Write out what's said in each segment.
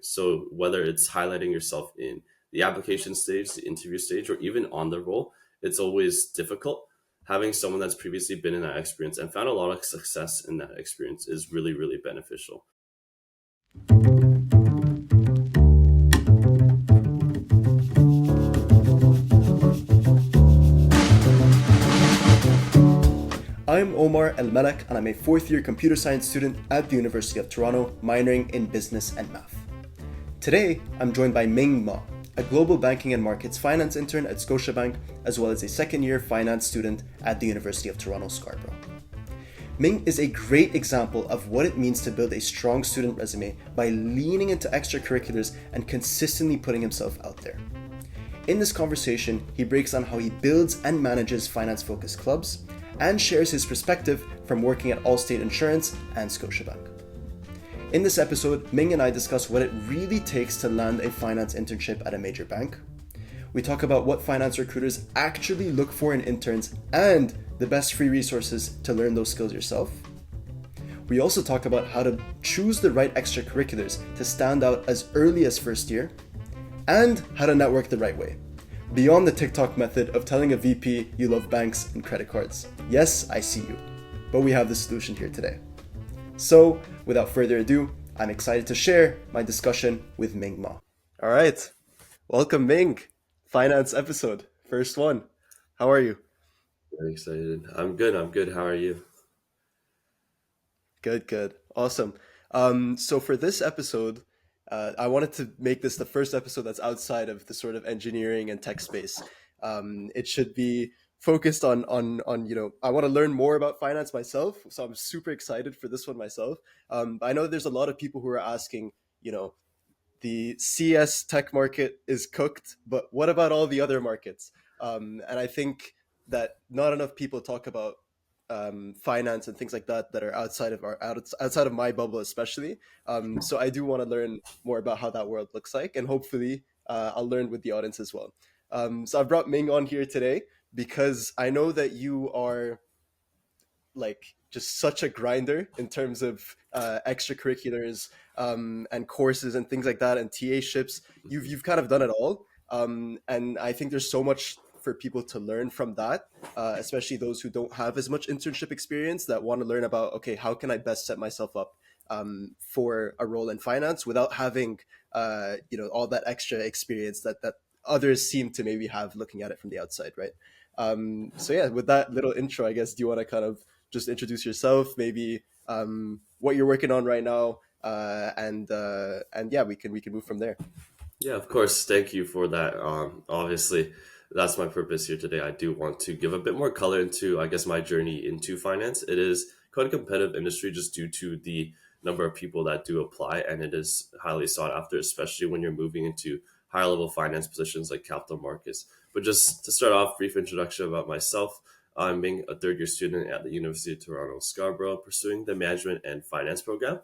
So whether it's highlighting yourself in the application stage, the interview stage, or even on the role, it's always difficult. Having someone that's previously been in that experience and found a lot of success in that experience is really, really beneficial. I'm Omar El Malak, and I'm a fourth year computer science student at the University of Toronto, minoring in business and math. Today, I'm joined by Ming Ma, a global banking and markets finance intern at Scotiabank, as well as a second year finance student at the University of Toronto, Scarborough. Ming is a great example of what it means to build a strong student resume by leaning into extracurriculars and consistently putting himself out there. In this conversation, he breaks down how he builds and manages finance-focused clubs and shares his perspective from working at Allstate Insurance and Scotiabank. In this episode, Ming and I discuss what it really takes to land a finance internship at a major bank. We talk about what finance recruiters actually look for in interns and the best free resources to learn those skills yourself. We also talk about how to choose the right extracurriculars to stand out as early as first year, and how to network the right way, beyond the TikTok method of telling a VP you love banks and credit cards. Yes, I see you, but we have the solution here today. So, without further ado, I'm excited to share my discussion with Ming Ma. All right, welcome Ming, finance episode, first one. How are you? Very excited. I'm good. I'm good. How are you? Good, awesome. So for this episode, I wanted to make this the first episode that's outside of the sort of engineering and tech space. It should be focused on I want to learn more about finance myself, so I'm super excited for this one myself. I know there's a lot of people who are asking, the CS tech market is cooked, but what about all the other markets? And I think that not enough people talk about finance and things like that are outside of my bubble, especially. So I do want to learn more about how that world looks like, and hopefully, I'll learn with the audience as well. So I've brought Ming on here today because I know that you are like just such a grinder in terms of extracurriculars and courses and things like that and TA ships. You've kind of done it all, and I think there's so much for people to learn from that, especially those who don't have as much internship experience that want to learn about, okay, how can I best set myself up for a role in finance without having all that extra experience that others seem to maybe have looking at it from the outside, right? So yeah, with that little intro, I guess, do you want to kind of just introduce yourself, maybe what you're working on right now, and yeah, we can move from there. Yeah, of course. Thank you for that. Obviously, that's my purpose here today. I do want to give a bit more color into, I guess, my journey into finance. It is quite a competitive industry just due to the number of people that do apply, and it is highly sought after, especially when you're moving into higher level finance positions like capital markets. But just to start off, brief introduction about myself. I'm being a third year student at the University of Toronto, Scarborough, pursuing the management and finance program.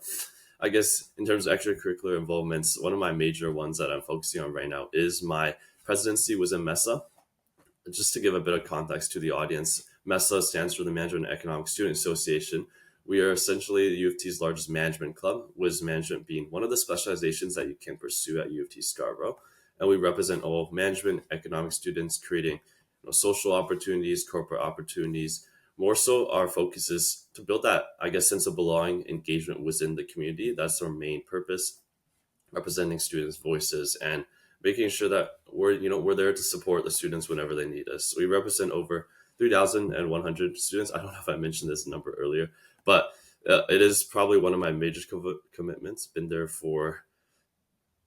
I guess in terms of extracurricular involvements, one of my major ones that I'm focusing on right now is my presidency was in MESA. Just to give a bit of context to the audience, MESA stands for the Management and Economic Student Association. We are essentially the UofT's largest management club, with management being one of the specializations that you can pursue at UofT Scarborough. And we represent all management, economic students, creating social opportunities, corporate opportunities. More so, our focus is to build that, I guess, sense of belonging, engagement within the community. That's our main purpose, representing students' voices and making sure that we're there to support the students whenever they need us. We represent over 3,100 students. I don't know if I mentioned this number earlier, but it is probably one of my major commitments. Been there for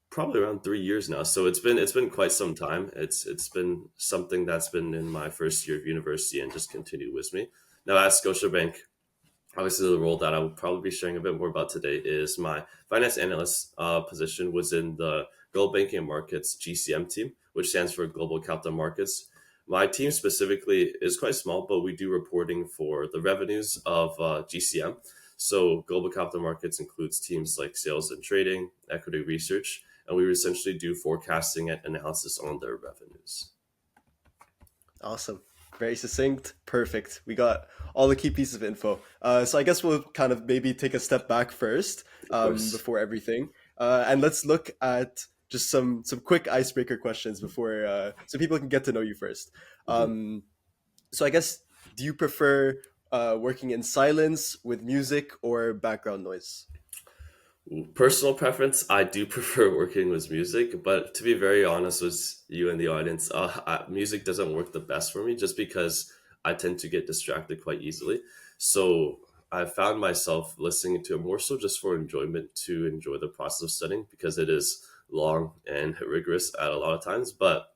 probably around 3 years now, so it's been quite some time. It's been something that's been in my first year of university and just continued with me. Now at Scotiabank, obviously the role that I will probably be sharing a bit more about today is my finance analyst position was in the global banking and markets GCM team, which stands for Global Capital Markets. My team specifically is quite small, but we do reporting for the revenues of GCM. So global capital markets includes teams like sales and trading, equity research, and we essentially do forecasting and analysis on their revenues. Awesome. Very succinct. Perfect. We got all the key pieces of info. So I guess we'll kind of maybe take a step back first Of course. before everything. And let's look at just some quick icebreaker questions before, so people can get to know you first. Mhm. Um, so I guess, do you prefer working in silence with music or background noise? Personal preference, I do prefer working with music, but to be very honest with you and the audience, music doesn't work the best for me just because I tend to get distracted quite easily. So I found myself listening to it more so just for enjoyment, to enjoy the process of studying because it is long and rigorous at a lot of times. But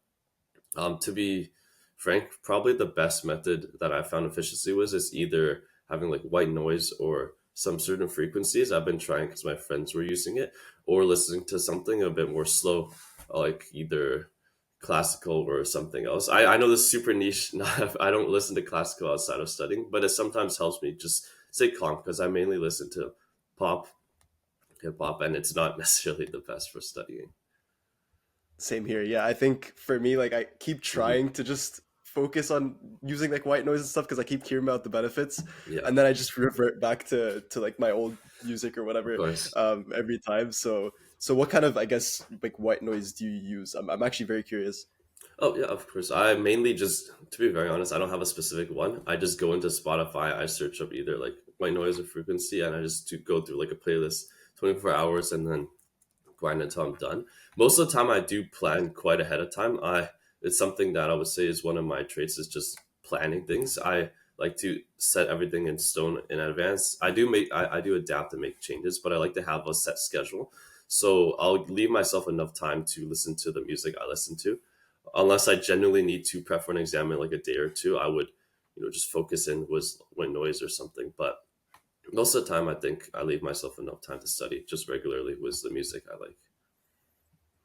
to be frank, probably the best method that I found efficiency was is either having like white noise or some certain frequencies I've been trying because my friends were using it, or listening to something a bit more slow, like either classical or something else. I know this is super niche. Not, I don't listen to classical outside of studying, but it sometimes helps me just stay calm because I mainly listen to pop, hip hop, and it's not necessarily the best for studying. Same here. Yeah, I think for me, like I keep Hmm. trying to just focus on using like white noise and stuff because I keep hearing about the benefits, Yeah, and then I just revert back to like my old music or of whatever course. every time. So what kind of, I guess, like white noise do you use? I'm actually very curious. Oh yeah, of course. I mainly just, to be very honest, I don't have a specific one. I just go into Spotify, I search up either like white noise or frequency, and I just to go through like a playlist, 24 hours, and then grind until I'm done. Most of the time, I do plan quite ahead of time. It's something that I would say is one of my traits is just planning things. I like to set everything in stone in advance. I do adapt and make changes, but I like to have a set schedule. So I'll leave myself enough time to listen to the music I listen to. Unless I genuinely need to prep for an exam in like a day or two, I would, just focus in with white noise or something. But most of the time, I think I leave myself enough time to study just regularly with the music I like.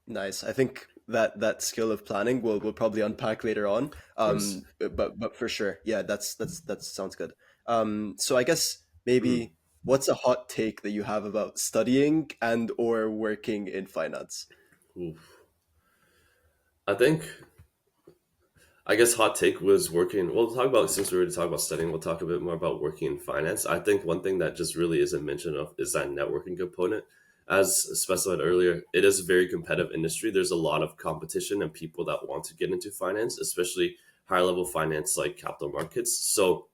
Nice. I think that skill of planning we'll probably unpack later on. Of course. But for sure, yeah, that sounds good. So I guess Mhm. maybe what's a hot take that you have about studying and or working in finance? Oof. I think, I guess hot take was working. We'll talk about, since we already talked about studying, we'll talk a bit more about working in finance. I think one thing that just really isn't mentioned of is that networking component. As specified earlier, it is a very competitive industry. There's a lot of competition and people that want to get into finance, especially higher level finance like capital markets. So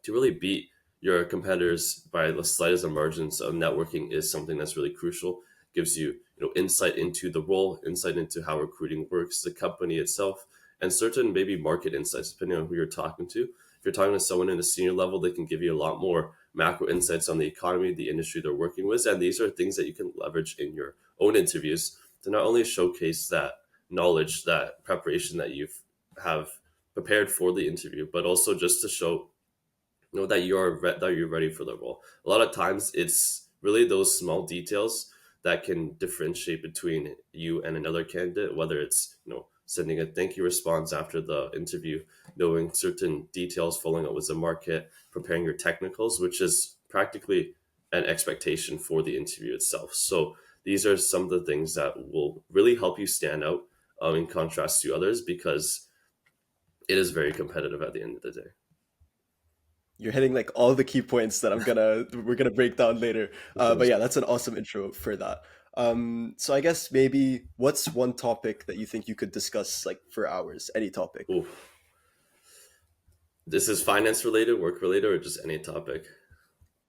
to really beat your competitors by the slightest of margins of networking is something that's really crucial. Gives you, insight into the role, insight into how recruiting works, the company itself, and certain maybe market insights depending on who you're talking to. If you're talking to someone in a senior level, they can give you a lot more macro insights on the economy, the industry they're working with, and these are things that you can leverage in your own interviews to not only showcase that knowledge, that preparation that you've have prepared for the interview, but also just to show that that you're ready for the role. A lot of times, it's really those small details that can differentiate between you and another candidate. Whether it's sending a thank you response after the interview, knowing certain details, following up with the market, preparing your technicals, which is practically an expectation for the interview itself. So these are some of the things that will really help you stand out in contrast to others because it is very competitive at the end of the day. You're hitting like all the key points that we're gonna break down later. Of But course. yeah, that's an awesome intro for that. So I guess maybe what's one topic that you think you could discuss like for hours? Any topic, Ooh. This is finance related, work related, or just any topic?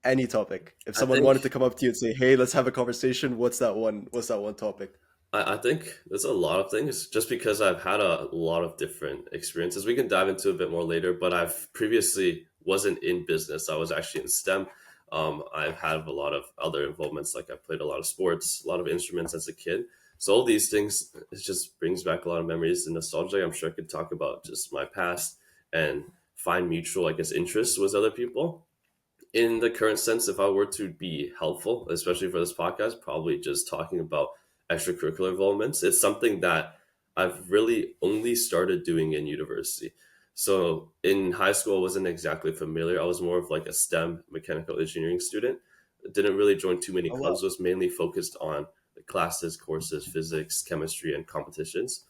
any topic. If I someone think wanted to come up to you and say, "Hey, let's have a conversation," what's that one? What's that one topic? I think there's a lot of things just because I've had a lot of different experiences. We can dive into a bit more later, but I've previously wasn't in business. I was actually in STEM. I've had a lot of other involvements, like I played a lot of sports, a lot of instruments as a kid. So all these things, it just brings back a lot of memories and nostalgia. I'm sure I could talk about just my past and find mutual, I guess, interests with other people. In the current sense, if I were to be helpful, especially for this podcast, probably just talking about extracurricular involvements. It's something that I've really only started doing in university. So in high school, I wasn't exactly familiar. I was more of like a STEM mechanical engineering student. Didn't really join too many Oh clubs. wow. Was mainly focused on the classes, courses, physics, chemistry, and competitions.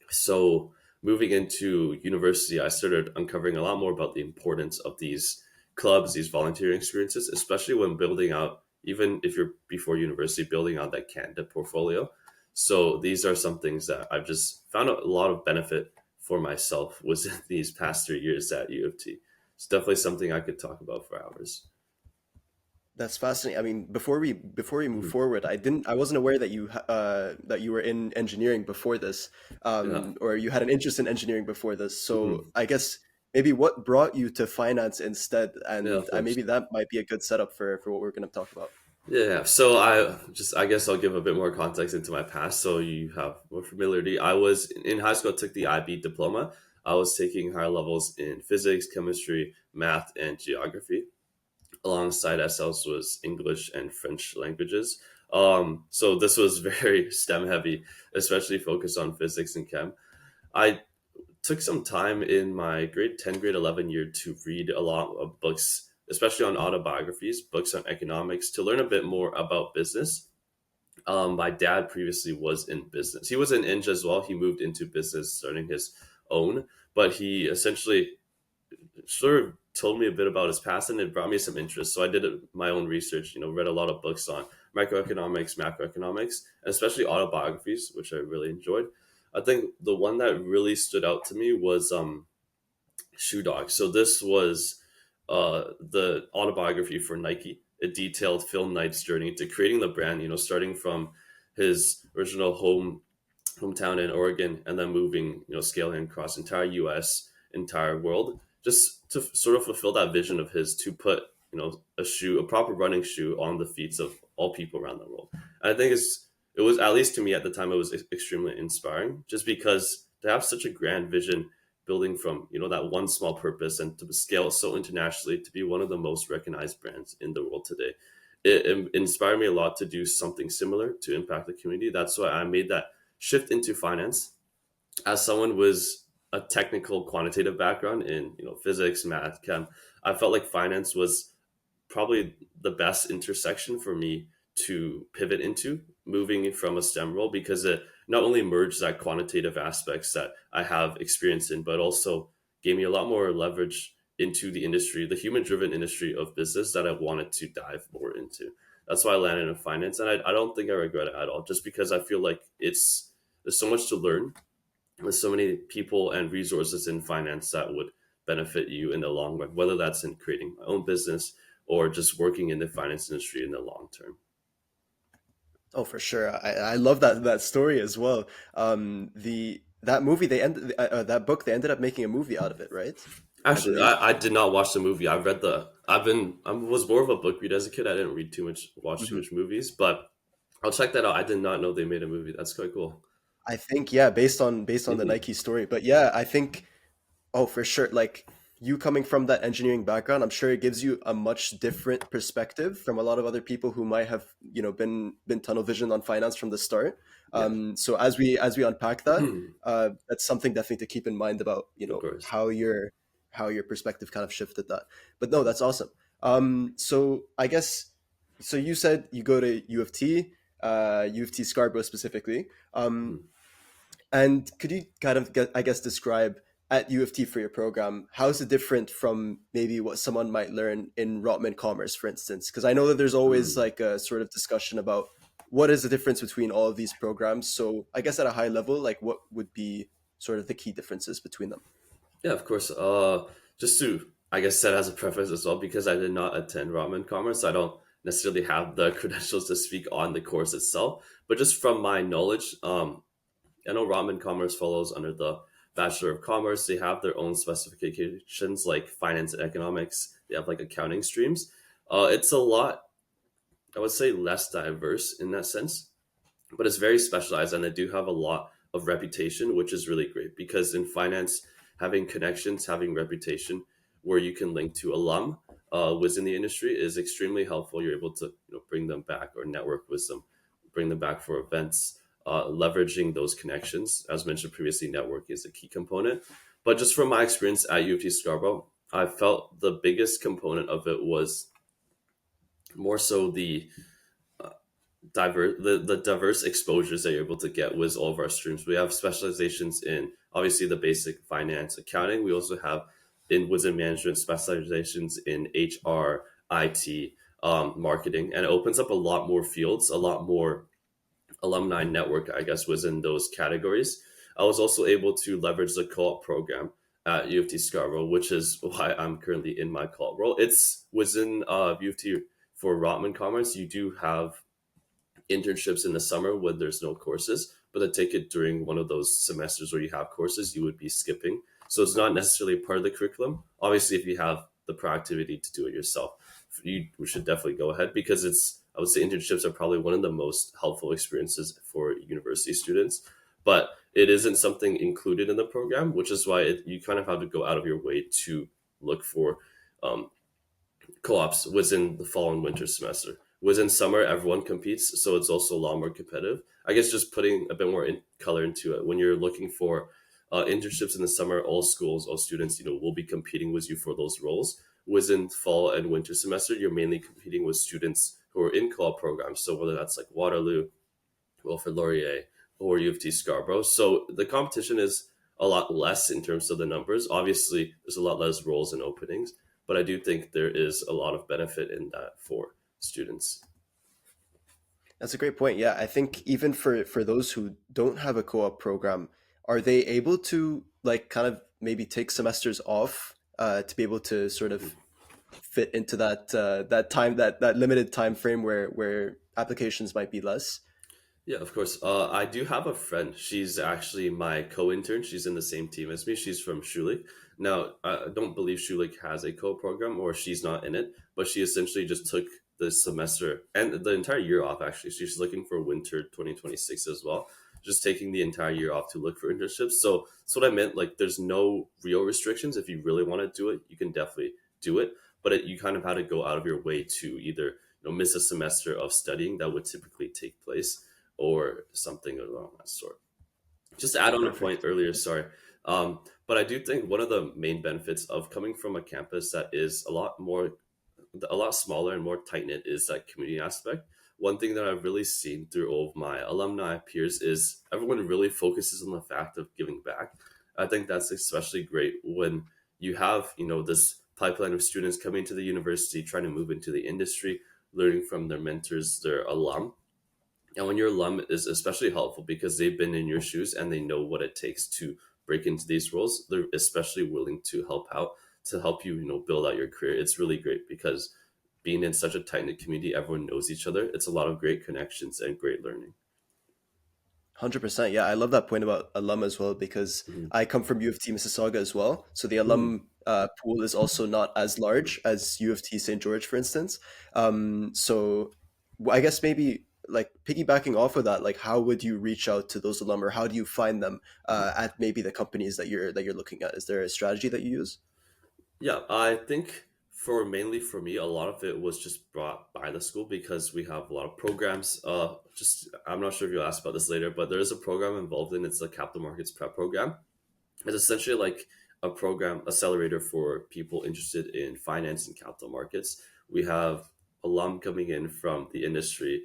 So moving into university, I started uncovering a lot more about the importance of these clubs, these volunteering experiences, especially when building out even if you're before university, building out that candidate portfolio. So these are some things that I've just found a lot of benefit for myself was in these past 3 years at U of T. It's definitely something I could talk about for hours. That's fascinating. I mean, before we move Mhm. forward, I wasn't aware that that you were in engineering before this, Yeah. or you had an interest in engineering before this. So Mhm. I guess maybe what brought you to finance instead, Yeah, and of course. maybe that might be a good setup for what we're going to talk about. Yeah, so I guess I'll give a bit more context into my past so you have more familiarity. I was in high school, I took the IB diploma. I was taking higher levels in physics, chemistry, math, and geography. Alongside SLs was English and French languages. So this was very STEM heavy, especially focused on physics and chem. I took some time in my grade 10, grade 11 year to read a lot of books, especially on autobiographies, books on economics, to learn a bit more about business. My dad previously was in business. He was an eng as well. He moved into business, starting his own, but he essentially sort of told me a bit about his past and it brought me some interest. So I did my own research, read a lot of books on microeconomics, macroeconomics, and especially autobiographies, which I really enjoyed. I think the one that really stood out to me was Shoe Dog. So this was the autobiography for Nike. It detailed Phil Knight's journey to creating the brand, starting from his original hometown in Oregon and then moving, scaling across entire US, entire world, just to sort of fulfill that vision of his to put, a proper running shoe on the feet of all people around the world. And I think it was, at least to me at the time, it was extremely inspiring just because to have such a grand vision building from, that one small purpose and to scale so internationally to be one of the most recognized brands in the world today. It inspired me a lot to do something similar to impact the community. That's why I made that shift into finance as someone was a technical quantitative background in physics, math, chem. I felt like finance was probably the best intersection for me to pivot into moving from a STEM role because it not only merged that quantitative aspects that I have experience in, but also gave me a lot more leverage into the industry, the human driven industry of business that I wanted to dive more into. That's why I landed in finance. And I don't think I regret it at all, just because I feel like there's so much to learn with so many people and resources in finance that would benefit you in the long run, whether that's in creating my own business or just working in the finance industry in the long term. Oh, for sure. I love that story as well. The that movie that book they ended up making a movie out of it, right? I Actually, believe. I did not watch the movie. I read the. I was more of a book reader as a kid. I didn't watch too Mhm. much movies, but I'll check that out. I did not know they made a movie. That's quite cool. I think yeah, based on the Hmm. Nike story. But yeah, I think oh, for sure. Like you coming from that engineering background, I'm sure it gives you a much different perspective from a lot of other people who might have, been tunnel vision on finance from the start. Yeah, So as we unpack that, of that's something definitely to keep in mind about, course. how your perspective kind of shifted that. But no, that's awesome. So I guess so you said you go to U of T, U of T Scarborough specifically. Um, Mhm. and could you kind of I guess, describe at U of T for your program, how is it different from maybe what someone might learn in Rotman Commerce, for instance? Because I know that there's always Mm. like a sort of discussion about what is the difference between all of these programs. So I guess at a high level, like what would be sort of the key differences between them? Yeah, of course. Just to, I guess, set as a preface as well, because I did not attend Ramen Commerce, I don't necessarily have the credentials to speak on the course itself. But just from my knowledge, I know Ramen Commerce follows under the Bachelor of Commerce. They have their own specifications like finance and economics. They have like accounting streams. It's a lot, I would say, less diverse in that sense, but it's very specialized and they do have a lot of reputation, which is really great because in finance, having connections, having reputation where you can link to alum within the industry is extremely helpful. You're able to bring them back or network with them, bring them back for events, leveraging those connections. As mentioned previously, network is a key component. But just from my experience at UofT Scarborough, I felt the biggest component of it was more so the diverse exposures that you're able to get with all of our streams. We have specializations in obviously the basic finance, accounting. We also have in within management specializations in HR, IT. marketing, and it opens up a lot more fields, a lot more alumni network, I guess, was in those categories. I was also able to leverage the co-op program at UofT Scarborough, which is why I'm currently in my co-op role. It's within UofT for Rotman Commerce. You do have internships in the summer when there's no courses, but to take it during one of those semesters where you have courses, you would be skipping. So it's not necessarily part of the curriculum. Obviously, if you have the proactivity to do it yourself, you should definitely go ahead because I would say internships are probably one of the most helpful experiences for university students. But it isn't something included in the program, which is why you kind of have to go out of your way to look for um, co-ops within the fall and winter semester. Within summer, everyone competes, so it's also a lot more competitive. I guess just putting a bit more color into it. When you're looking for internships in the summer, all schools, all students, will be competing with you for those roles. Within fall and winter semester, you're mainly competing with students who are in co-op programs. So whether that's like Waterloo, Wilfrid Laurier, or UofT Scarborough. So the competition is a lot less in terms of the numbers. Obviously, there's a lot less roles and openings, but I do think there is a lot of benefit in that for students. That's a great point. Yeah, I think even for those who don't have a co-op program, are they able to like kind of maybe take semesters off to be able to sort of fit into that time that limited time frame where applications might be less? Yeah, of course. I do have a friend. She's actually my co-intern. She's in the same team as me. She's from Schulich. Now, I don't believe Schulich has a co-program or she's not in it, but she essentially just took the semester and the entire year off, actually. She's looking for winter 2026 as well, just taking the entire year off to look for internships. So that's what I meant. Like, there's no real restrictions. If you really want to do it, you can definitely do it. But you kind of had to go out of your way to either miss a semester of studying that would typically take place or something along that sort. Just to add on a point Perfect. earlier, sorry. But I do think one of the main benefits of coming from a campus that is a lot smaller and more tight knit is that community aspect. One thing that I've really seen through all of my alumni peers is everyone really focuses on the fact of giving back. I think that's especially great when you have, this pipeline of students coming to the university, trying to move into the industry, learning from their mentors, their alum, and when your alum is especially helpful because they've been in your shoes and they know what it takes to break into these roles, they're especially willing to help out, to help you, build out your career. It's really great because being in such a tight knit community, everyone knows each other. It's a lot of great connections and great learning. 100%. Yeah, I love that point about alum as well because Mhm. I come from U of T Mississauga as well. So the Mhm. alum pool is also not as large as U of T St. George, for instance. So I guess maybe like piggybacking off of that, like how would you reach out to those alum or how do you find them at maybe the companies that you're looking at? Is there a strategy that you use? Yeah, I think for mainly for me, a lot of it was just brought by the school because we have a lot of programs. Just I'm not sure if you'll ask about this later, but there is a program involved in it's the capital markets prep program. It's essentially like a program accelerator for people interested in finance and capital markets. We have alum coming in from the industry.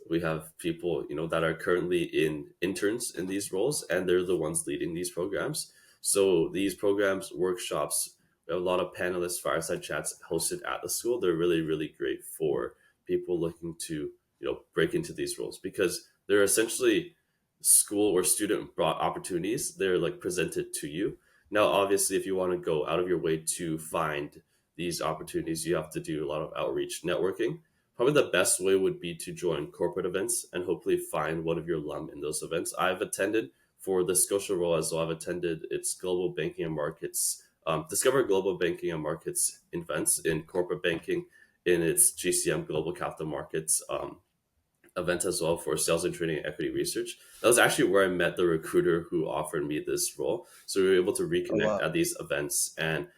We have people, that are currently in interns in these roles, and they're the ones leading these programs. So these programs, workshops, we have a lot of panelists, fireside chats hosted at the school. They're really, really great for people looking to, break into these roles because they're essentially school or student brought opportunities. They're like presented to you. Now, obviously, if you want to go out of your way to find these opportunities, you have to do a lot of outreach networking. Probably the best way would be to join corporate events and hopefully find one of your alum in those events. I've attended for the Scotia role as well. I've attended its global banking and markets, Discover Global Banking and Markets events in corporate banking, in its GCM Global Capital Markets event as well for sales and trading and equity research. That was actually where I met the recruiter who offered me this role. So we were able to Oh reconnect wow. at these events and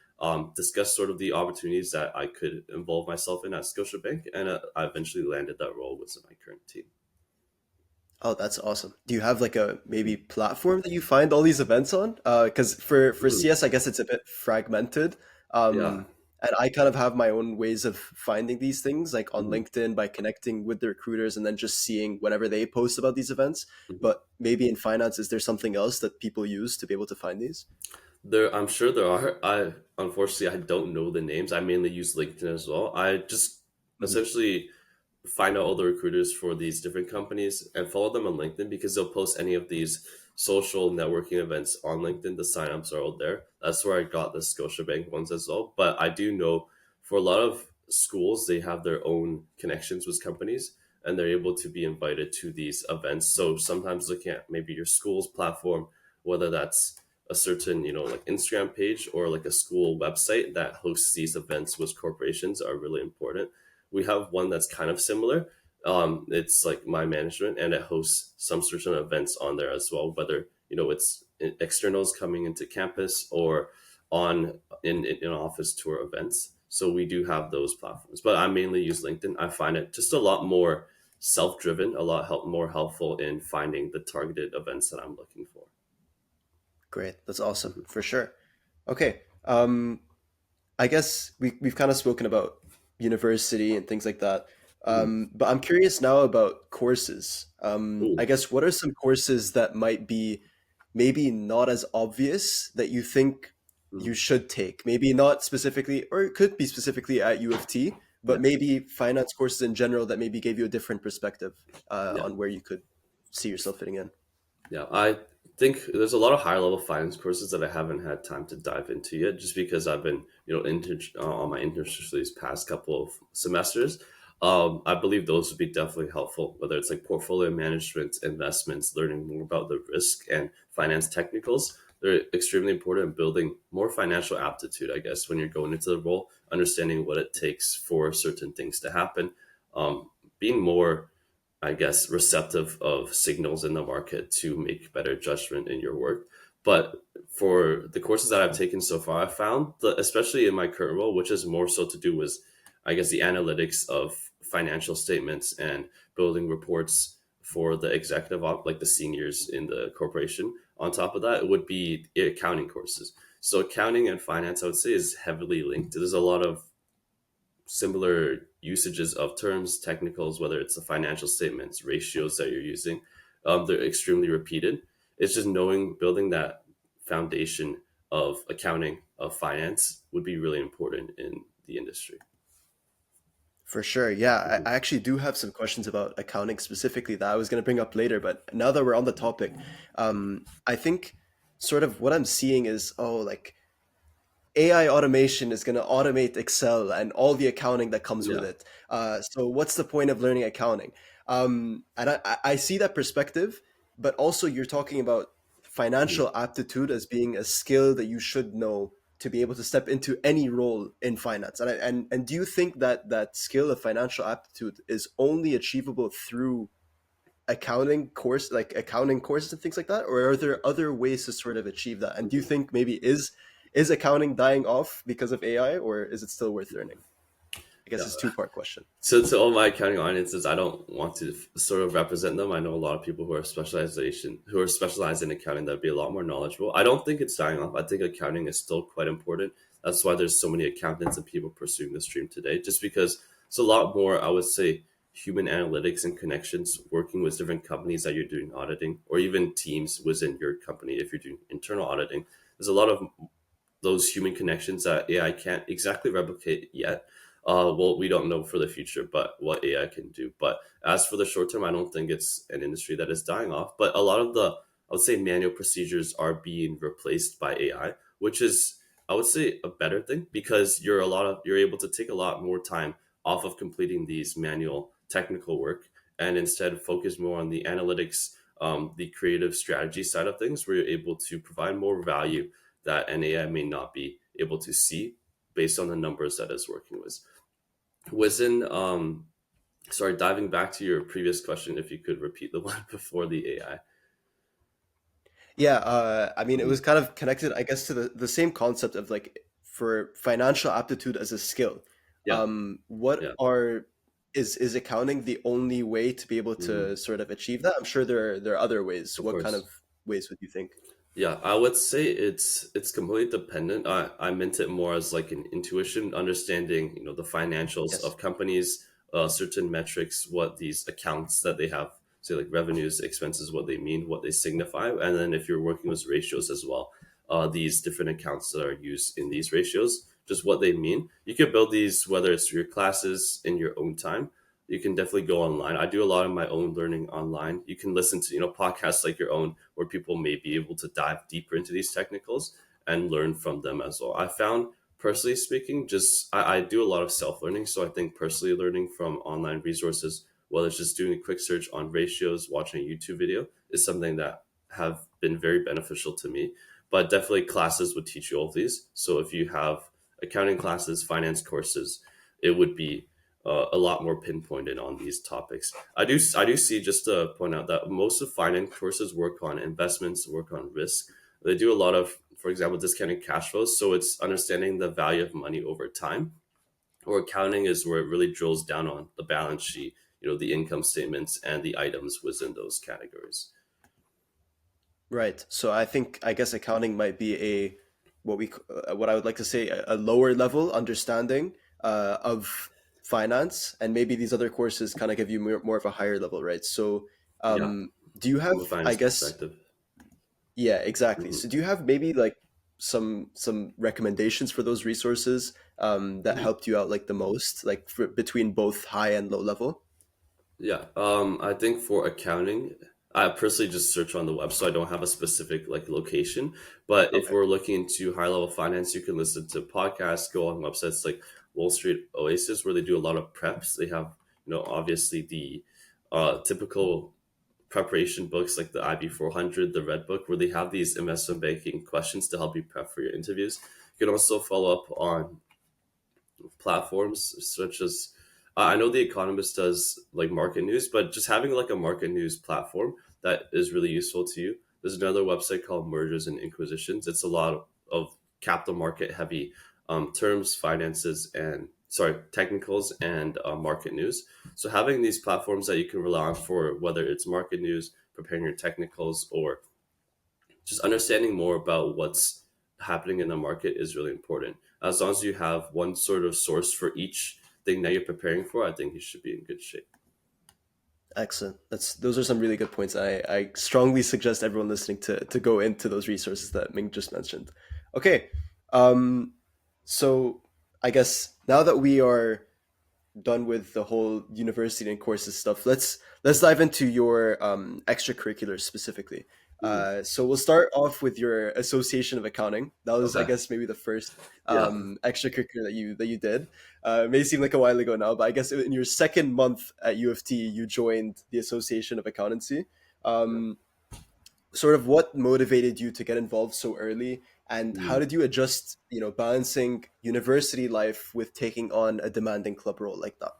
discuss sort of the opportunities that I could involve myself in at Scotiabank. And I eventually landed that role with my current team. Oh, that's awesome. Do you have like a maybe platform that you find all these events on? Because for Mm, CS, I guess it's a bit fragmented. yeah. And I kind of have my own ways of finding these things, like on Mhm, LinkedIn by connecting with the recruiters and then just seeing whenever they post about these events. mhm. But maybe in finance, is there something else that people use to be able to find these? I'm sure there are. I unfortunately I don't know the names. I mainly use LinkedIn as well. I just Mhm. essentially find out all the recruiters for these different companies and follow them on LinkedIn because they'll post any of these social networking events on LinkedIn. The signups are all there. That's where I got the Scotiabank ones as well. But I do know for a lot of schools, they have their own connections with companies and they're able to be invited to these events. So sometimes looking at maybe your school's platform, whether that's a certain, like Instagram page or like a school website that hosts these events with corporations are really important. We have one that's kind of similar. It's like my management, and it hosts some certain events on there as well. Whether it's externals coming into campus or on in office tour events. So we do have those platforms, but I mainly use LinkedIn. I find it just a lot more self-driven, a lot more helpful in finding the targeted events that I'm looking for. Great. That's awesome Mhm. for sure. Okay. I guess we've kind of spoken about university and things like that. Mhm. But I'm curious now about courses. I Ooh. guess what are some courses that might be maybe not as obvious that you think you Mhm. should take? Maybe not specifically, or it could be specifically at U of T, but Yeah. maybe finance courses in general that maybe gave you a different perspective Yeah. on where you could see yourself fitting in. Yeah, I think there's a lot of higher level finance courses that I haven't had time to dive into yet, just because I've been, on my internships these past couple of semesters. I believe those would be definitely helpful, whether it's like portfolio management, investments, learning more about the risk and finance technicals. They're extremely important in building more financial aptitude, I guess, when you're going into the role, understanding what it takes for certain things to happen, being more, I guess, receptive of signals in the market to make better judgment in your work. But for the courses that I've taken so far, I've found that, especially in my current role, which is more so to do with, I guess, the analytics of financial statements and building reports for the like the seniors in the corporation. On top of that, it would be accounting courses. So accounting and finance, I would say, is heavily linked. There's a lot of similar usages of terms, technicals, whether it's the financial statements, ratios that you're using. They're extremely repeated. It's just knowing, building that foundation of accounting, of finance would be really important in the industry. For sure. Yeah, Mhm. I actually do have some questions about accounting specifically that I was going to bring up later. But now that we're on the topic, I think sort of what I'm seeing is, oh, like AI automation is going to automate Excel and all the accounting that comes with Yeah. it. So what's the point of learning accounting? And I see that perspective, but also you're talking about Mhm. financial aptitude as being a skill that you should know to be able to step into any role in finance. And do you think that that skill of financial aptitude is only achievable through accounting courses and things like that, or are there other ways to sort of achieve that? And do you Mhm. think maybe is accounting dying off because of AI, or is it still worth learning? I guess Yeah. it's a two-part question. So to all my accounting audiences, I don't want to sort of represent them. I know a lot of people who are specialized in accounting that'd be a lot more knowledgeable. I don't think it's dying off. I think accounting is still quite important. That's why there's so many accountants and people pursuing the stream today, just because it's a lot more, I would say, human analytics and connections, working with different companies that you're doing auditing, or even teams within your company if you're doing internal auditing. There's a lot of those human connections that AI can't exactly replicate yet. Well, we don't know for the future, but what AI can do. But as for the short term, I don't think it's an industry that is dying off. But a lot of the, I would say, manual procedures are being replaced by AI, which is, I would say, a better thing because you're able to take a lot more time off of completing these manual technical work and instead focus more on the analytics, the creative strategy side of things, where you're able to provide more value that an AI may not be able to see based on the numbers that it's working with. Within, sorry, diving back to your previous question, if you could repeat the one before the AI. Yeah, I mean, it Mhm. was kind of connected, I guess, to the same concept of like for financial aptitude as a skill. Yeah, What yeah, are is accounting the only way to be able mhm, to sort of achieve that? I'm sure there are other ways. of What kind course. of ways would you think? Yeah, I would say it's completely dependent. I meant it more as like an intuition, understanding, the financials Yes. of companies, certain metrics, what these accounts that they have, say like revenues, expenses, what they mean, what they signify, and then if you're working with ratios as well, these different accounts that are used in these ratios, just what they mean. You can build these whether it's your classes in your own time. You can definitely go online. I do a lot of my own learning online. You can listen to podcasts like your own where people may be able to dive deeper into these technicals and learn from them as well. I found personally speaking, just I do a lot of self learning. So I think personally learning from online resources, whether it's just doing a quick search on ratios, watching a YouTube video, is something that have been very beneficial to me. But definitely classes would teach you all of these. So if you have accounting classes, finance courses, it would be a lot more pinpointed on these topics. I do see, just to point out, that most of finance courses work on investments, work on risk. They do a lot of, for example, discounting cash flows. So it's understanding the value of money over time. Or accounting is where it really drills down on the balance sheet, the income statements and the items within those categories. Right. So I guess accounting might be a what I would like to say a lower level understanding of finance, and maybe these other courses kind of give you more of a higher level, right? So, Yeah, do you have, from a I finance guess, perspective. yeah, exactly. Mhm. So, do you have maybe like some recommendations for those resources that Mhm. helped you out like the most, like between both high and low level? Yeah, I think for accounting, I personally just search on the web, so I don't have a specific like location. But if Okay. we're looking into high level finance, you can listen to podcasts, go on websites like Wall Street Oasis, where they do a lot of preps. They have, obviously the typical preparation books like the IB 400, the Red Book, where they have these investment banking questions to help you prep for your interviews. You can also follow up on platforms such as I know The Economist does like market news, but just having like a market news platform that is really useful to you. There's another website called Mergers and Inquisitions. It's a lot of capital market heavy terms, finances, and sorry, technicals and market news. So having these platforms that you can rely on for whether it's market news, preparing your technicals, or just understanding more about what's happening in the market is really important. As long as you have one sort of source for each thing that you're preparing for, I think you should be in good shape. Excellent. Those are some really good points. I strongly suggest everyone listening to go into those resources that Ming just mentioned. Okay. Um, so I guess now that we are done with the whole university and courses stuff, let's dive into your extracurriculars specifically. Mhm. So we'll start off with your Association of Accounting. That was, I Okay. guess, maybe the first Yeah. extracurricular that you did. It may seem like a while ago now, but I guess in your second month at UofT, you joined the Association of Accountancy. Yeah. Um, Sort of what motivated you to get involved so early, and how Mhm. did you adjust, balancing university life with taking on a demanding club role like that?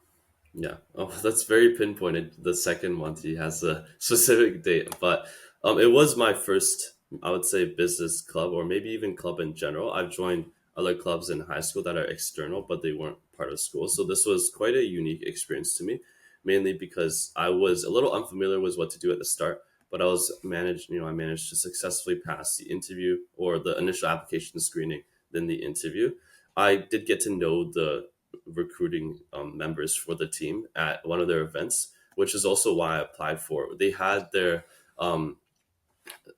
Yeah. Oh, that's very pinpointed. The second month he has a specific date, but it was my first, I would say, business club or maybe even club in general. I've joined other clubs in high school that are external, but they weren't part of school. So this was quite a unique experience to me, mainly because I was a little unfamiliar with what to do at the start. But I managed to successfully pass the interview or the initial application screening, then the interview. I did get to know the recruiting members for the team at one of their events, which is also why I applied for. They had their um,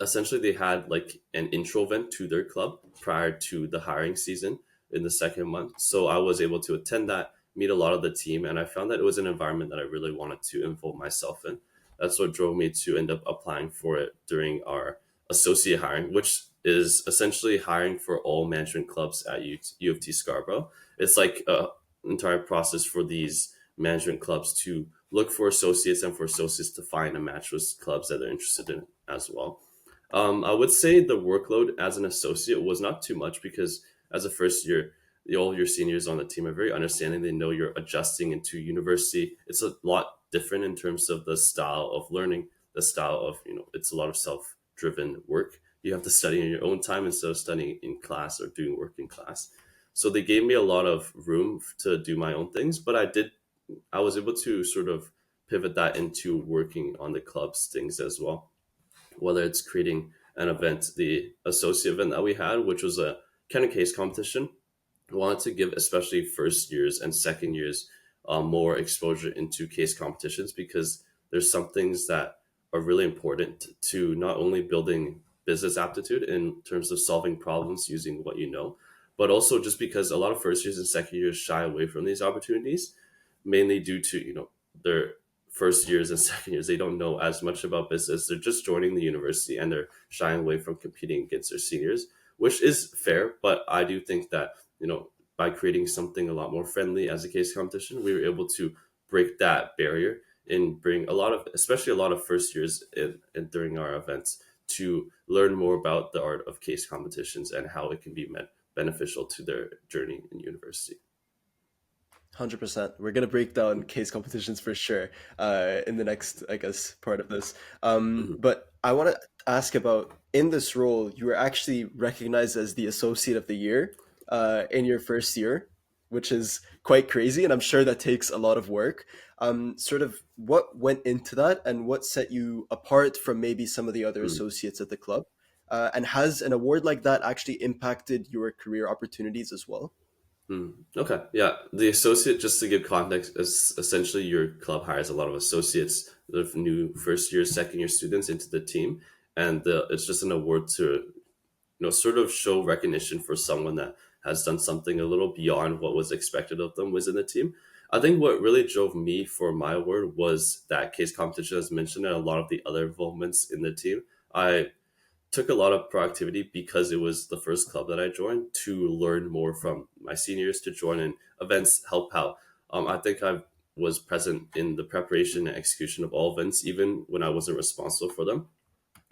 essentially they had like an intro event to their club prior to the hiring season in the second month. So I was able to attend that, meet a lot of the team, and I found that it was an environment that I really wanted to involve myself in. That's what drove me to end up applying for it during our associate hiring, which is essentially hiring for all management clubs at U of T Scarborough. It's like a entire process for these management clubs to look for associates and for associates to find a match with clubs that they're interested in as well. I would say the workload as an associate was not too much because as a first year, all your seniors on the team are very understanding. They know you're adjusting into university. It's a lot different in terms of the style of learning, the style of, it's a lot of self driven work. You have to study in your own time instead of studying in class or doing work in class. So they gave me a lot of room to do my own things, but I was able to sort of pivot that into working on the club's things as well, whether it's creating an event, the associate event that we had, which was a kind of case competition. I wanted to give especially first years and second years more exposure into case competitions because there's some things that are really important to not only building business aptitude in terms of solving problems using what you know, but also just because a lot of first years and second years shy away from these opportunities, mainly due to their first years and second years, they don't know as much about business. They're just joining the university and they're shying away from competing against their seniors, which is fair. But I do think that by creating something a lot more friendly as a case competition, we were able to break that barrier and bring especially a lot of first years in during our events to learn more about the art of case competitions and how it can be beneficial to their journey in university. 100%. We're gonna break down case competitions for sure in the next, I guess, part of this. Mhm. But I want to ask about in this role, you were actually recognized as the Associate of the Year in your first year, which is quite crazy, and I'm sure that takes a lot of work. Sort of what went into that, and what set you apart from maybe some of the other Mm. associates at the club? And has an award like that actually impacted your career opportunities as well? Okay, yeah. The associate, just to give context, is essentially your club hires a lot of associates, the new first year, second year students into the team, and it's just an award to sort of show recognition for someone that has done something a little beyond what was expected of them within the team. I think what really drove me for my award was that case competition, as mentioned, and a lot of the other involvements in the team. I took a lot of proactivity because it was the first club that I joined to learn more from my seniors, to join in events, help out. I think I was present in the preparation and execution of all events, even when I wasn't responsible for them.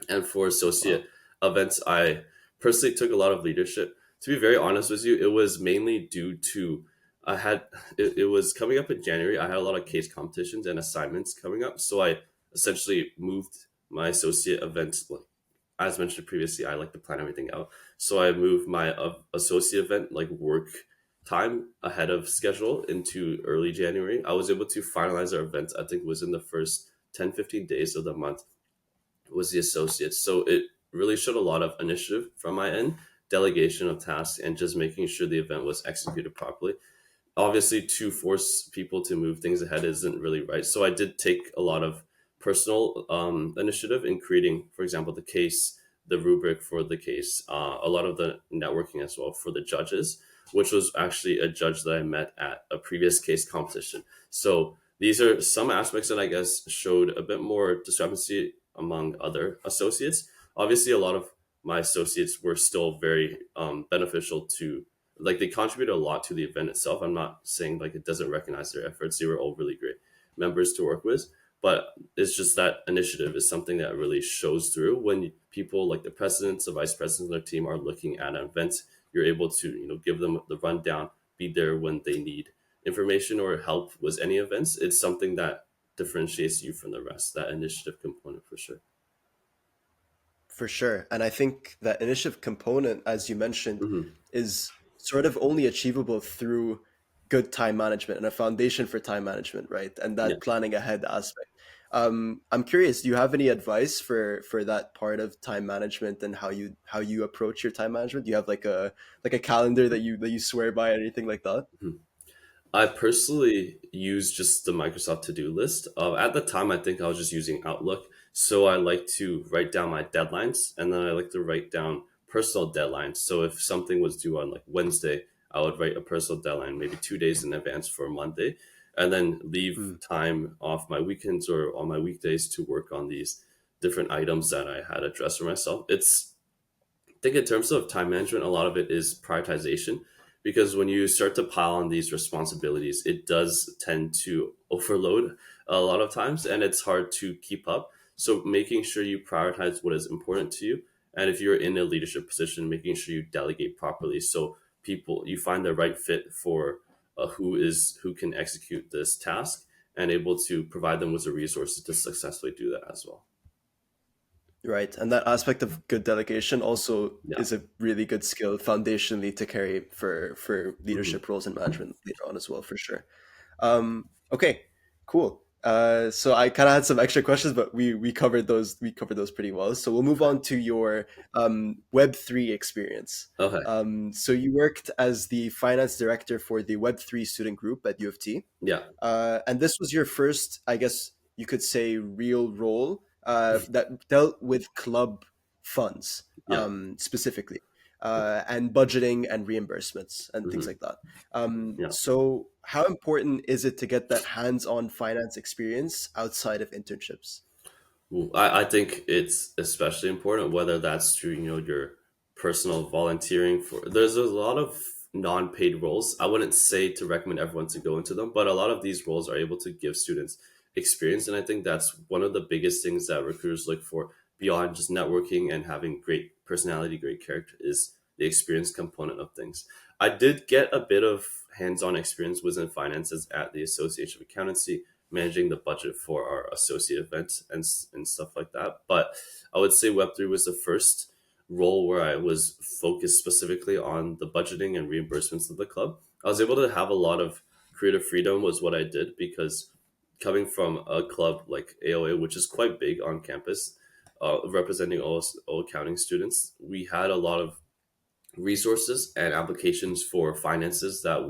And for associate Wow. events, I personally took a lot of leadership. To be very honest with you, it was mainly due to it was coming up in January. I had a lot of case competitions and assignments coming up, so I essentially moved my associate events. Like, as mentioned previously, I like to plan everything out, so I moved my associate event like work time ahead of schedule into early January. I was able to finalize our event. I think it was in the first 10-15 days of the month was the associates. So it really showed a lot of initiative from my end, delegation of tasks, and just making sure the event was executed properly. Obviously, to force people to move things ahead isn't really right. So I did take a lot of personal initiative in creating, for example, the case, the rubric for the case, a lot of the networking as well for the judges, which was actually a judge that I met at a previous case competition. So these are some aspects that I guess showed a bit more discrepancy among other associates. Obviously, a lot of my associates were still very beneficial to, like, they contributed a lot to the event itself. I'm not saying like it doesn't recognize their efforts. They were all really great members to work with, but it's just that initiative is something that really shows through when people like the presidents, the vice presidents of their team are looking at an event. You're able to give them the rundown, be there when they need information or help with any events. It's something that differentiates you from the rest. That initiative component for sure. For sure. And I think that initiative component, as you mentioned, Hmm. is sort of only achievable through good time management and a foundation for time management, right? And Yeah. that planning ahead aspect. I'm curious, do you have any advice for that part of time management and how you approach your time management? Do you have like a calendar that you swear by or anything like that? Mhm. I personally use just the Microsoft to-do list. At the time, I think I was just using Outlook. So I like to write down my deadlines, and then I like to write down personal deadlines. So if something was due on like Wednesday, I would write a personal deadline maybe 2 days in advance for Monday, and then leave Mm, time off my weekends or on my weekdays to work on these different items that I had addressed for myself. I think in terms of time management, a lot of it is prioritization, because when you start to pile on these responsibilities, it does tend to overload a lot of times and it's hard to keep up. So making sure you prioritize what is important to you. And if you're in a leadership position, making sure you delegate properly so you find the right fit for who can execute this task and able to provide them with the resources to successfully do that as well. right. And that aspect of good delegation also Yeah. is a really good skill foundationally to carry for Hmm. leadership roles and management later on as well, for sure. Okay, cool. So I kind of had some extra questions, but we covered those. We covered those pretty well. So we'll move on to your Web3 experience. Okay. So you worked as the finance director for the Web3 Student Group at UofT, Yeah. and this was your first, I guess you could say, real role that dealt with club funds Yeah. specifically. and budgeting and reimbursements and things Hmm. like that. Yeah. So, how important is it to get that hands-on finance experience outside of internships? Well, I think it's especially important, whether that's through, your personal volunteering for, there's a lot of non-paid roles. I wouldn't say to recommend everyone to go into them, but a lot of these roles are able to give students experience. And I think that's one of the biggest things that recruiters look for beyond just networking and having great personality, great character is the experience component of things. I did get a bit of hands-on experience within finances at the Association of Accountancy, managing the budget for our associate events and stuff like that. But I would say Web3 was the first role where I was focused specifically on the budgeting and reimbursements of the club. I was able to have a lot of creative freedom was what I did because coming from a club like AOA, which is quite big on campus, representing all accounting students, we had a lot of resources and applications for finances that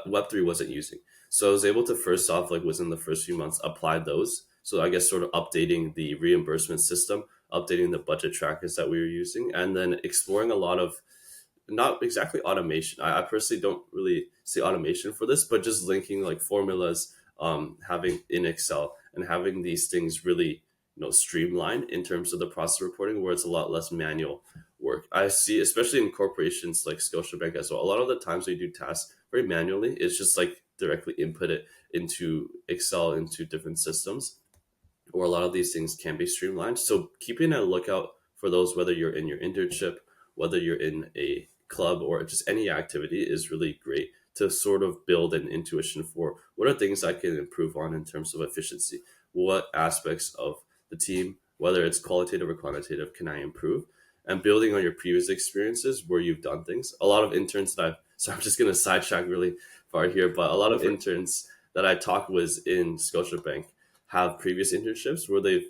Web3 wasn't using. So I was able to first off, like within the first few months, apply those. So I guess sort of updating the reimbursement system, updating the budget trackers that we were using, and then exploring a lot of not exactly automation. I personally don't really see automation for this, but just linking like formulas, having in Excel and having these things really, streamlined in terms of the process reporting, where it's a lot less manual work. I see, especially in corporations like Scotiabank as well. A lot of the times we do tasks very manually. It's just like directly input it into Excel into different systems, or a lot of these things can be streamlined. So keeping a lookout for those, whether you're in your internship, whether you're in a club or just any activity, is really great to sort of build an intuition for what are things I can improve on in terms of efficiency. What aspects of the team, whether it's qualitative or quantitative, can I improve? And building on your previous experiences where you've done things. A lot of interns that I've, so I'm just going to sidetrack really far here, but a lot Go of for it. interns that I talked with in Scotiabank have previous internships where they've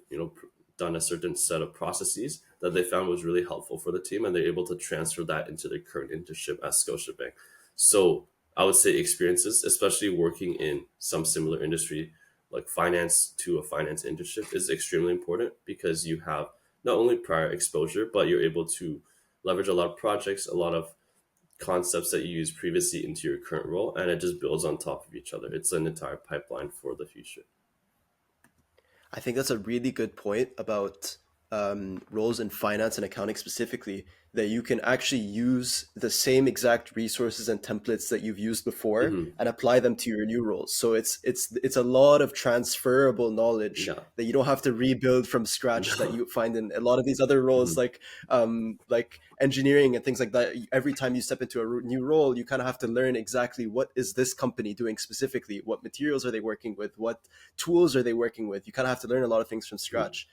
done a certain set of processes that they found was really helpful for the team, and they're able to transfer that into their current internship at Scotiabank. So I would say experiences, especially working in some similar industry like finance to a finance internship, is extremely important because you have not only prior exposure, but you're able to leverage a lot of projects, a lot of concepts that you used previously into your current role, and it just builds on top of each other. It's an entire pipeline for the future. I think that's a really good point about roles in finance and accounting specifically, that you can actually use the same exact resources and templates that you've used before Hmm. and apply them to your new roles. So it's a lot of transferable knowledge Yeah. that you don't have to rebuild from scratch that you find in a lot of these other roles, Mhm. like engineering and things like that. Every time you step into a new role, you kind of have to learn exactly what is this company doing specifically, what materials are they working with, what tools are they working with. You kind of have to learn a lot of things from Mhm. scratch.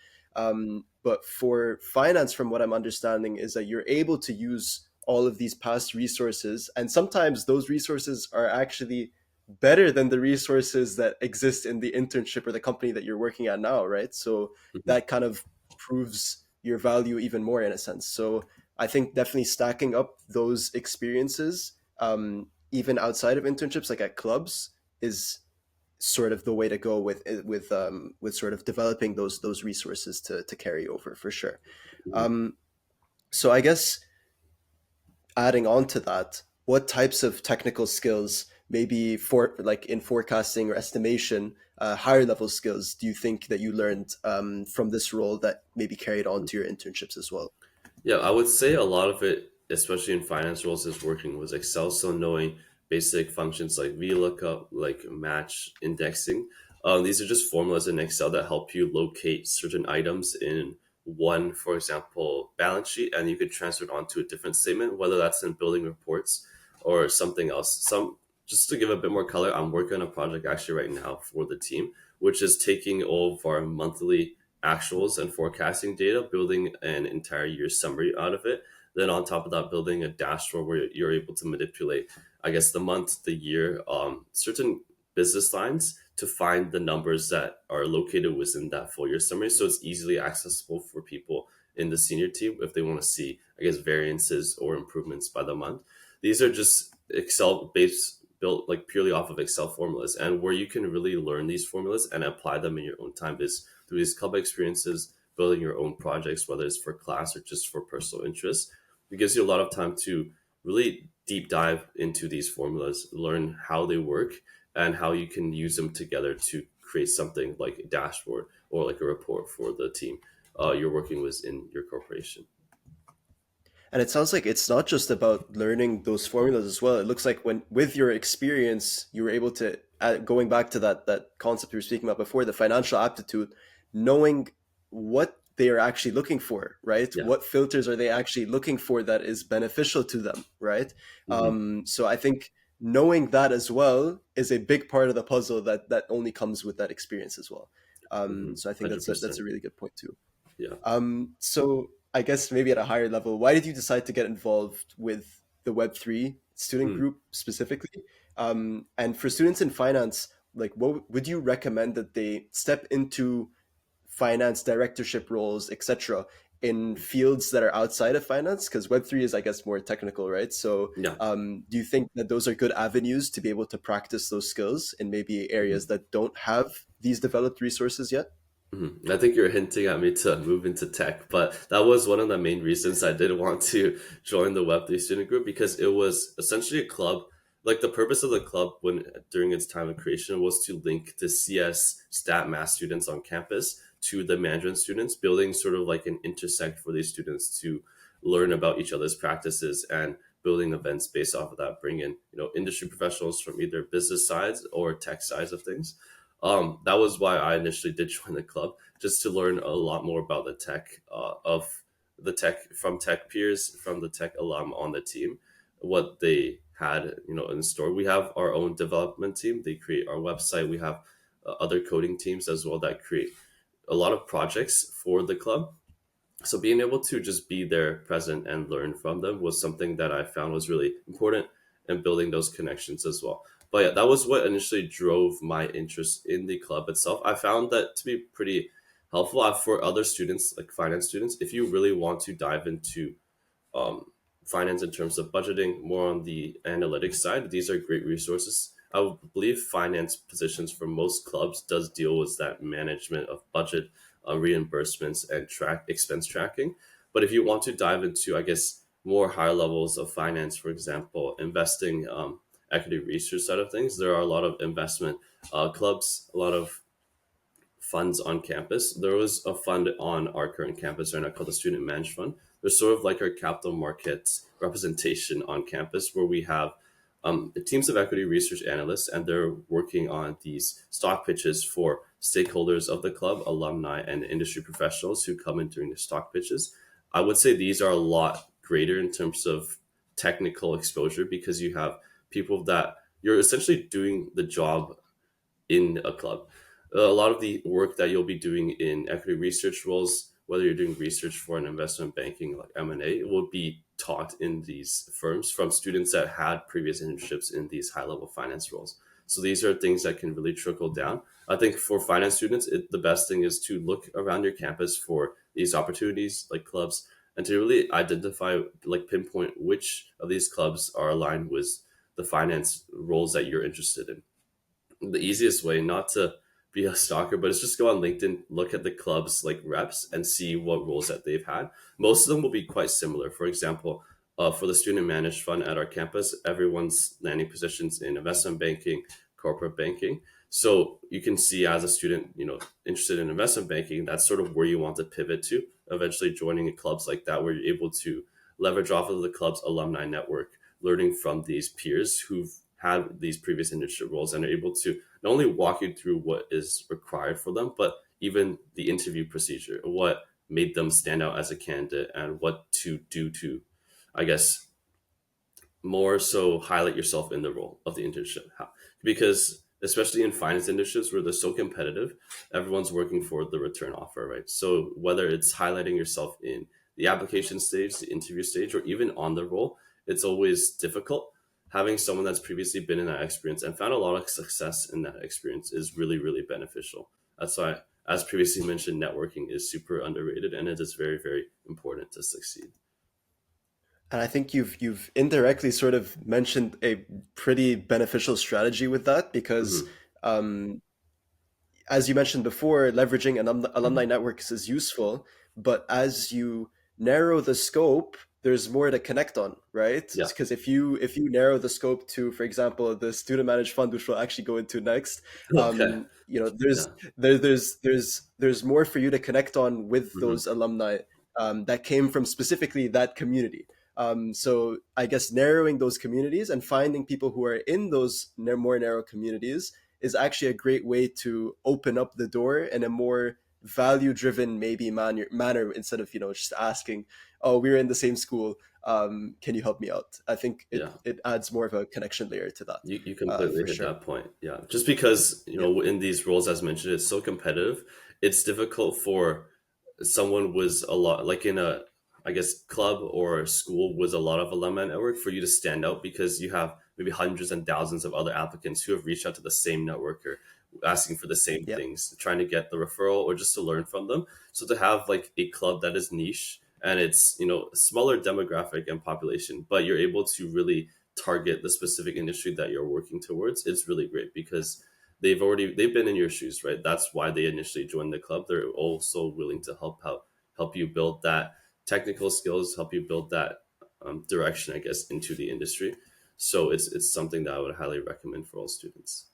But for finance, from what I'm understanding, is that you're able to use all of these past resources, and sometimes those resources are actually better than the resources that exist in the internship or the company that you're working at now, right? So Mhm. that kind of proves your value even more in a sense. So I think definitely stacking up those experiences, even outside of internships, like at clubs, is sort of the way to go with sort of developing those resources to carry over for sure. Mhm. Um, so I guess adding on to that, what types of technical skills, maybe for like in forecasting or estimation, higher level skills, do you think that you learned from this role that maybe carried on to your internships as well? Yeah, I would say a lot of it, especially in finance roles, is working with Excel. So knowing basic functions like VLOOKUP, like match indexing. These are just formulas in Excel that help you locate certain items in one, for example, balance sheet, and you could transfer it onto a different statement, whether that's in building reports or something else. Some just to give a bit more color, I'm working on a project actually right now for the team, which is taking all of our monthly actuals and forecasting data, building an entire year summary out of it. Then on top of that, building a dashboard where you're able to manipulate, I guess, the month, the year, certain business lines to find the numbers that are located within that full year summary. So it's easily accessible for people in the senior team if they want to see, I guess, variances or improvements by the month. These are just Excel based, built like purely off of Excel formulas. And where you can really learn these formulas and apply them in your own time is through these club experiences, building your own projects, whether it's for class or just for personal interest. It gives you a lot of time to really deep dive into these formulas, learn how they work, and how you can use them together to create something like a dashboard or like a report for the team you're working with in your corporation. And it sounds like it's not just about learning those formulas as well. It looks like when with your experience, you were able to going back to that concept we were speaking about before, the financial aptitude, knowing what they are actually looking for, right? Yeah. What filters are they actually looking for that is beneficial to them, right? Hmm. So I think knowing that as well is a big part of the puzzle that only comes with that experience as well. Hmm. So I think that's 100%. a really good point too. Yeah. So I guess maybe at a higher level, why did you decide to get involved with the Web3 student Hmm. group specifically? And for students in finance, like what would you recommend that they step into finance directorship roles, etc., in fields that are outside of finance? Because Web3 is, I guess, more technical, right? So Yeah. do you think that those are good avenues to be able to practice those skills in maybe Mhm. areas that don't have these developed resources yet? I think you're hinting at me to move into tech, but that was one of the main reasons I did want to join the Web3 student group because it was essentially a club. Like the purpose of the club when during its time of creation was to link the CS stat math students on campus to the management students, building sort of like an intersect for these students to learn about each other's practices and building events based off of that, bring in, industry professionals from either business sides or tech sides of things. That was why I initially did join the club, just to learn a lot more about the tech of the tech from tech peers, from the tech alum on the team, what they had, in store. We have our own development team. They create our website. We have other coding teams as well that create a lot of projects for the club. So being able to just be there present and learn from them was something that I found was really important and building those connections as well. But yeah, that was what initially drove my interest in the club itself. I found that to be pretty helpful for other students, like finance students. If you really want to dive into um, finance in terms of budgeting, more on the analytics side, these are great resources. I would believe finance positions for most clubs does deal with that management of budget, reimbursements, and track expense tracking. But if you want to dive into, I guess, more higher levels of finance, for example, investing, equity research side of things, there are a lot of investment clubs, a lot of funds on campus. There was a fund on our current campus right now called the Student Managed Fund. There's sort of like our capital markets representation on campus where we have the teams of equity research analysts, and they're working on these stock pitches for stakeholders of the club, alumni, and industry professionals who come in during the stock pitches. I would say these are a lot greater in terms of technical exposure because you have people that you're essentially doing the job in a club. A lot of the work that you'll be doing in equity research roles, whether you're doing research for an investment banking like M&A, will be taught in these firms from students that had previous internships in these high level finance roles. So these are things that can really trickle down. I think for finance students, the best thing is to look around your campus for these opportunities like clubs and to really identify, like pinpoint which of these clubs are aligned with the finance roles that you're interested in. The easiest way not to be a stalker, but it's just go on LinkedIn, look at the club's like reps and see what roles that they've had. Most of them will be quite similar. For example, for the student managed fund at our campus, everyone's landing positions in investment banking, corporate banking. So you can see as a student, interested in investment banking, that's sort of where you want to pivot to. Eventually, joining clubs like that, where you're able to leverage off of the club's alumni network, learning from these peers who've had these previous internship roles and are able to not only walk you through what is required for them, but even the interview procedure, what made them stand out as a candidate, and what to do to, I guess, more so highlight yourself in the role of the internship. Because especially in finance internships where they're so competitive, everyone's working for the return offer, right? So whether it's highlighting yourself in the application stage, the interview stage, or even on the role, it's always difficult. Having someone that's previously been in that experience and found a lot of success in that experience is really, really beneficial. That's why, as previously mentioned, networking is super underrated and it is very, very important to succeed. And I think you've indirectly sort of mentioned a pretty beneficial strategy with that because, Hmm. um, as you mentioned before, leveraging alumni networks is useful, but as you narrow the scope, there's more to connect on, right? Yeah. Because if you narrow the scope to, for example, the student managed fund, which we'll actually go into next, Okay. there's Yeah. there's more for you to connect on with Hmm. those alumni that came from specifically that community. So I guess narrowing those communities and finding people who are in those more narrow communities is actually a great way to open up the door in a more value driven maybe manner, instead of just asking, oh, we're in the same school, can you help me out? I think it Yeah. it adds more of a connection layer to that, You completely for hit sure. that point. Yeah. Just because, Yeah, in these roles, as mentioned, it's so competitive, it's difficult for someone was a lot like in a, I guess, club or school with a lot of alumni network for you to stand out because you have maybe hundreds and thousands of other applicants who have reached out to the same networker asking for the same yeah, things, trying to get the referral or just to learn from them. So to have like a club that is niche and it's, smaller demographic and population, but you're able to really target the specific industry that you're working towards, it's really great because they've been in your shoes, right? That's why they initially joined the club. They're also willing to help you build that technical skills, help you build that direction, I guess, into the industry. So it's something that I would highly recommend for all students.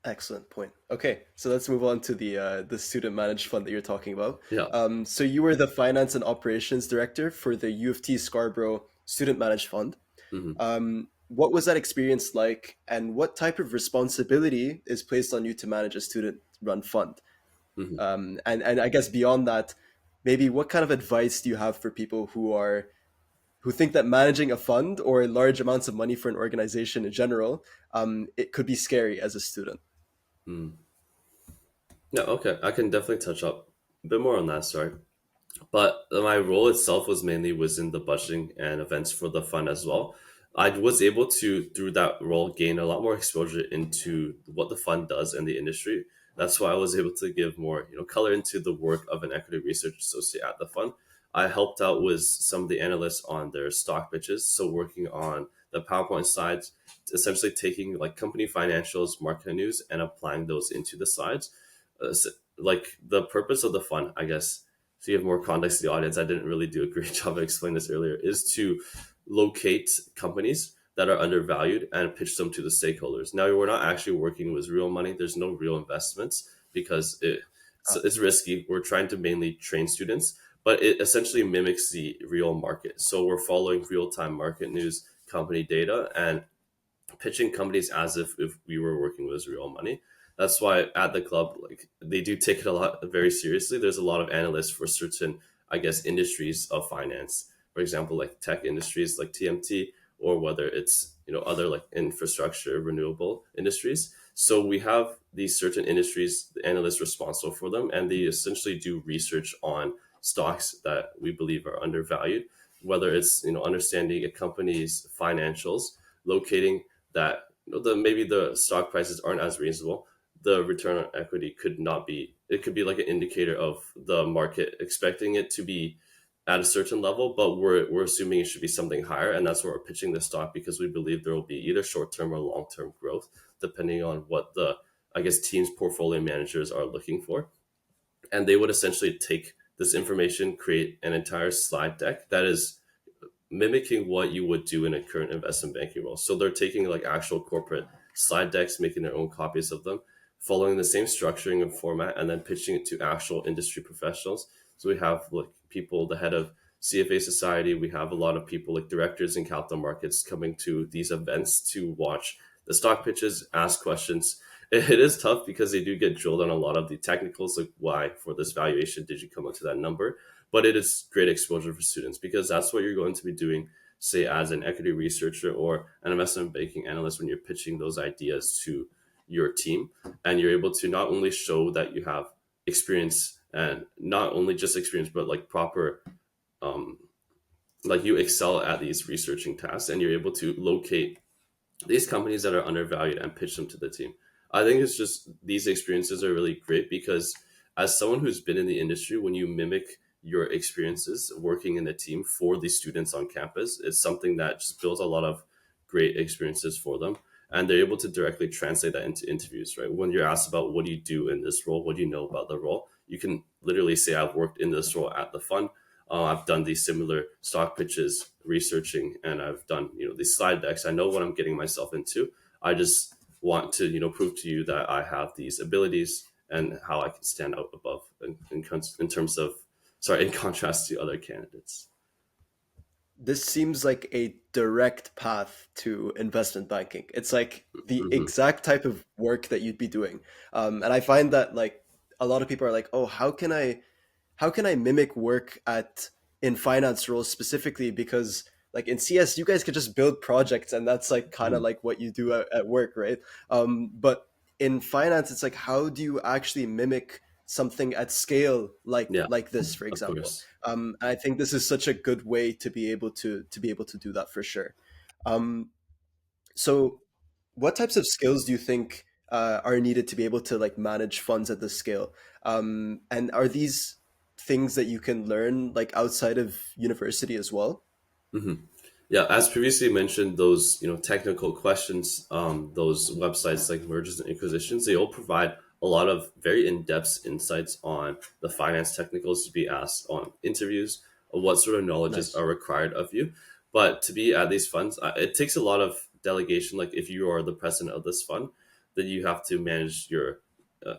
excellent point. Okay, so let's move on to the student managed fund that you're talking about. Yeah. So you were the finance and operations director for the UofT Scarborough Student Managed Fund. Hmm. What was that experience like, and what type of responsibility is placed on you to manage a student run fund? Hmm. And I guess beyond that, maybe what kind of advice do you have for people who think that managing a fund or large amounts of money for an organization in general, it could be scary as a student? Mm. Yeah. Okay. I can definitely touch up a bit more on that. Sorry. But my role itself was in the budgeting and events for the fund as well. I was able to, through that role, gain a lot more exposure into what the fund does in the industry. That's why I was able to give more, color into the work of an equity research associate at the fund. I helped out with some of the analysts on their stock pitches, so working on the PowerPoint slides, essentially taking like company financials, market news, and applying those into the slides. Like the purpose of the fund, I guess, to give more context to the audience, I didn't really do a great job of explaining this earlier, is to locate companies that are undervalued and pitch them to the stakeholders. Now, we're not actually working with real money. There's no real investments because it's risky. We're trying to mainly train students, but it essentially mimics the real market. So we're following real-time market news, company data, and pitching companies as if we were working with real money. That's why at the club, like they do take it a lot very seriously. There's a lot of analysts for certain, I guess, industries of finance. For example, like tech industries like TMT, or whether it's other like infrastructure, renewable industries. So we have these certain industries, the analysts responsible for them, and they essentially do research on stocks that we believe are undervalued. Whether it's understanding a company's financials, locating that maybe the stock prices aren't as reasonable, the return on equity could not be, it could be like an indicator of the market expecting it to be at a certain level, but we're assuming it should be something higher, and that's where we're pitching the stock because we believe there will be either short-term or long-term growth depending on what the, I guess, team's portfolio managers are looking for. And they would essentially take this information, create an entire slide deck that is mimicking what you would do in a current investment banking role. So they're taking like actual corporate slide decks, making their own copies of them, following the same structuring and format, and then pitching it to actual industry professionals. So we have like people, the head of CFA Society, we have a lot of people like directors in capital markets coming to these events to watch the stock pitches, ask questions. It is tough because they do get drilled on a lot of the technicals, like why for this valuation did you come up to that number? But it is great exposure for students because that's what you're going to be doing, say, as an equity researcher or an investment banking analyst when you're pitching those ideas to your team. And you're able to not only show that you have experience and not only just experience, but like proper, um, like you excel at these researching tasks and you're able to locate these companies that are undervalued and pitch them to the team. I think it's just these experiences are really great because as someone who's been in the industry, when you mimic your experiences working in a team for the students on campus, it's something that just builds a lot of great experiences for them. And they're able to directly translate that into interviews, right? When you're asked about what do you do in this role, what do you know about the role, you can literally say, I've worked in this role at the fund. I've done these similar stock pitches, researching, and I've done these slide decks. I know what I'm getting myself into. I just want to prove to you that I have these abilities and how I can stand out above in terms of in contrast to other candidates. This seems like a direct path to investment banking. It's like the Hmm. exact type of work that you'd be doing. And I find that like a lot of people are like, oh, how can I mimic work at in finance roles specifically? Because like in CS, you guys could just build projects, and that's like kind of Hmm. like what you do at work, right? But in finance, it's like how do you actually mimic something at scale Yeah, like this, for of example? course. I think this is such a good way to be able to do that for sure. Um, so what types of skills do you think are needed to be able to like manage funds at this scale? And are these things that you can learn like outside of university as well? Hmm. Yeah, as previously mentioned, those technical questions, those websites like mergers and acquisitions, they all provide a lot of very in-depth insights on the finance technicals to be asked on interviews, of what sort of knowledges Nice. are required of you. But to be at these funds, it takes a lot of delegation. Like if you are the president of this fund, then you have to manage your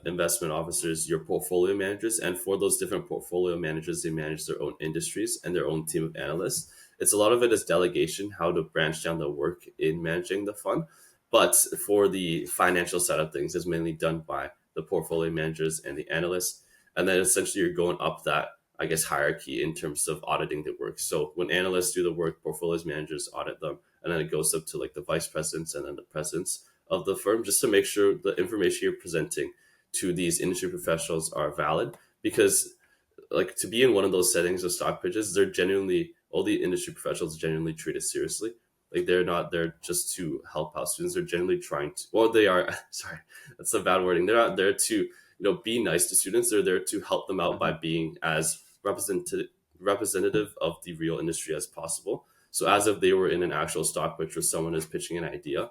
investment officers, your portfolio managers, and for those different portfolio managers, they manage their own industries and their own team of analysts. It's a lot of it is delegation, how to branch down the work in managing the fund. But for the financial side of things, is mainly done by the portfolio managers and the analysts. And then essentially you're going up that, I guess, hierarchy in terms of auditing the work. So when analysts do the work, portfolios managers audit them, and then it goes up to like the vice presidents and then the presidents of the firm, just to make sure the information you're presenting to these industry professionals are valid. Because like to be in one of those settings of stock pitches, they're genuinely all the industry professionals genuinely treat it seriously. Like they're not there just to help out students. They're generally trying to, or they are. Sorry, that's a bad wording. They're not there to be nice to students. They're there to help them out by Mhm. being as representative of the real industry as possible. So as if they were in an actual stock pitch where someone is pitching an idea,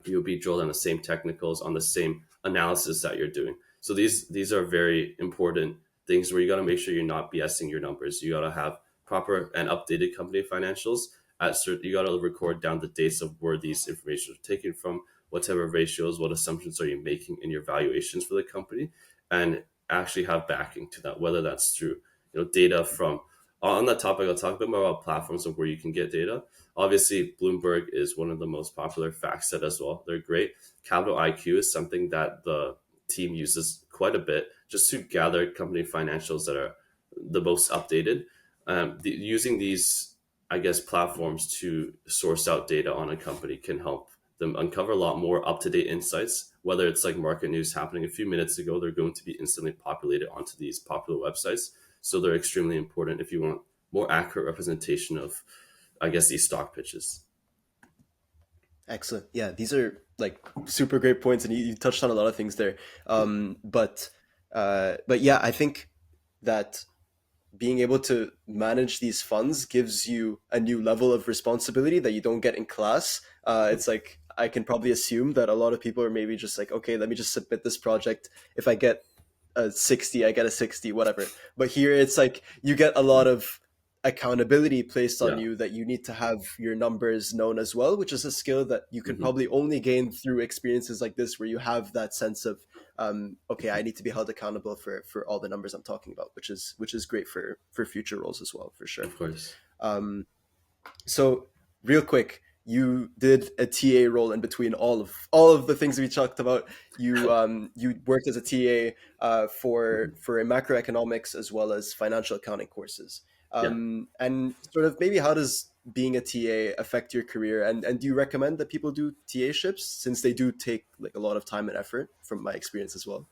you'll be drilled on the same technicals, on the same analysis that you're doing. So these are very important things where you got to make sure you're not BSing your numbers. You got to have proper and updated company financials. You got to record down the dates of where these information are taken from, what type of ratios, what assumptions are you making in your valuations for the company, and actually have backing to that. Whether that's through data from on that topic, I'll talk a bit more about platforms of where you can get data. Obviously, Bloomberg is one of the most popular FactSet as well. They're great. Capital IQ is something that the team uses quite a bit just to gather company financials that are the most updated. Using these, I guess, platforms to source out data on a company can help them uncover a lot more up to date insights. Whether it's like market news happening a few minutes ago, they're going to be instantly populated onto these popular websites. So they're extremely important if you want more accurate representation of, I guess, these stock pitches. Excellent. Yeah, these are like super great points, and you touched on a lot of things there. But yeah, I think that being able to manage these funds gives you a new level of responsibility that you don't get in class. It's like I can probably assume that a lot of people are maybe just like, okay, let me just submit this project. If I get a 60, I get a 60, whatever. But here it's like you get a lot of accountability placed on Yeah. you that you need to have your numbers known as well, which is a skill that you can Hmm. probably only gain through experiences like this where you have that sense of okay, I need to be held accountable for all the numbers I'm talking about, which is great for future roles as well, for sure. Of course. um, so real quick, you did a TA role in between all of the things we talked about. You worked as a TA for a macroeconomics as well as financial accounting courses. Yeah. And sort of maybe how does being a TA affect your career? And do you recommend that people do TA ships since they do take like a lot of time and effort from my experience as well?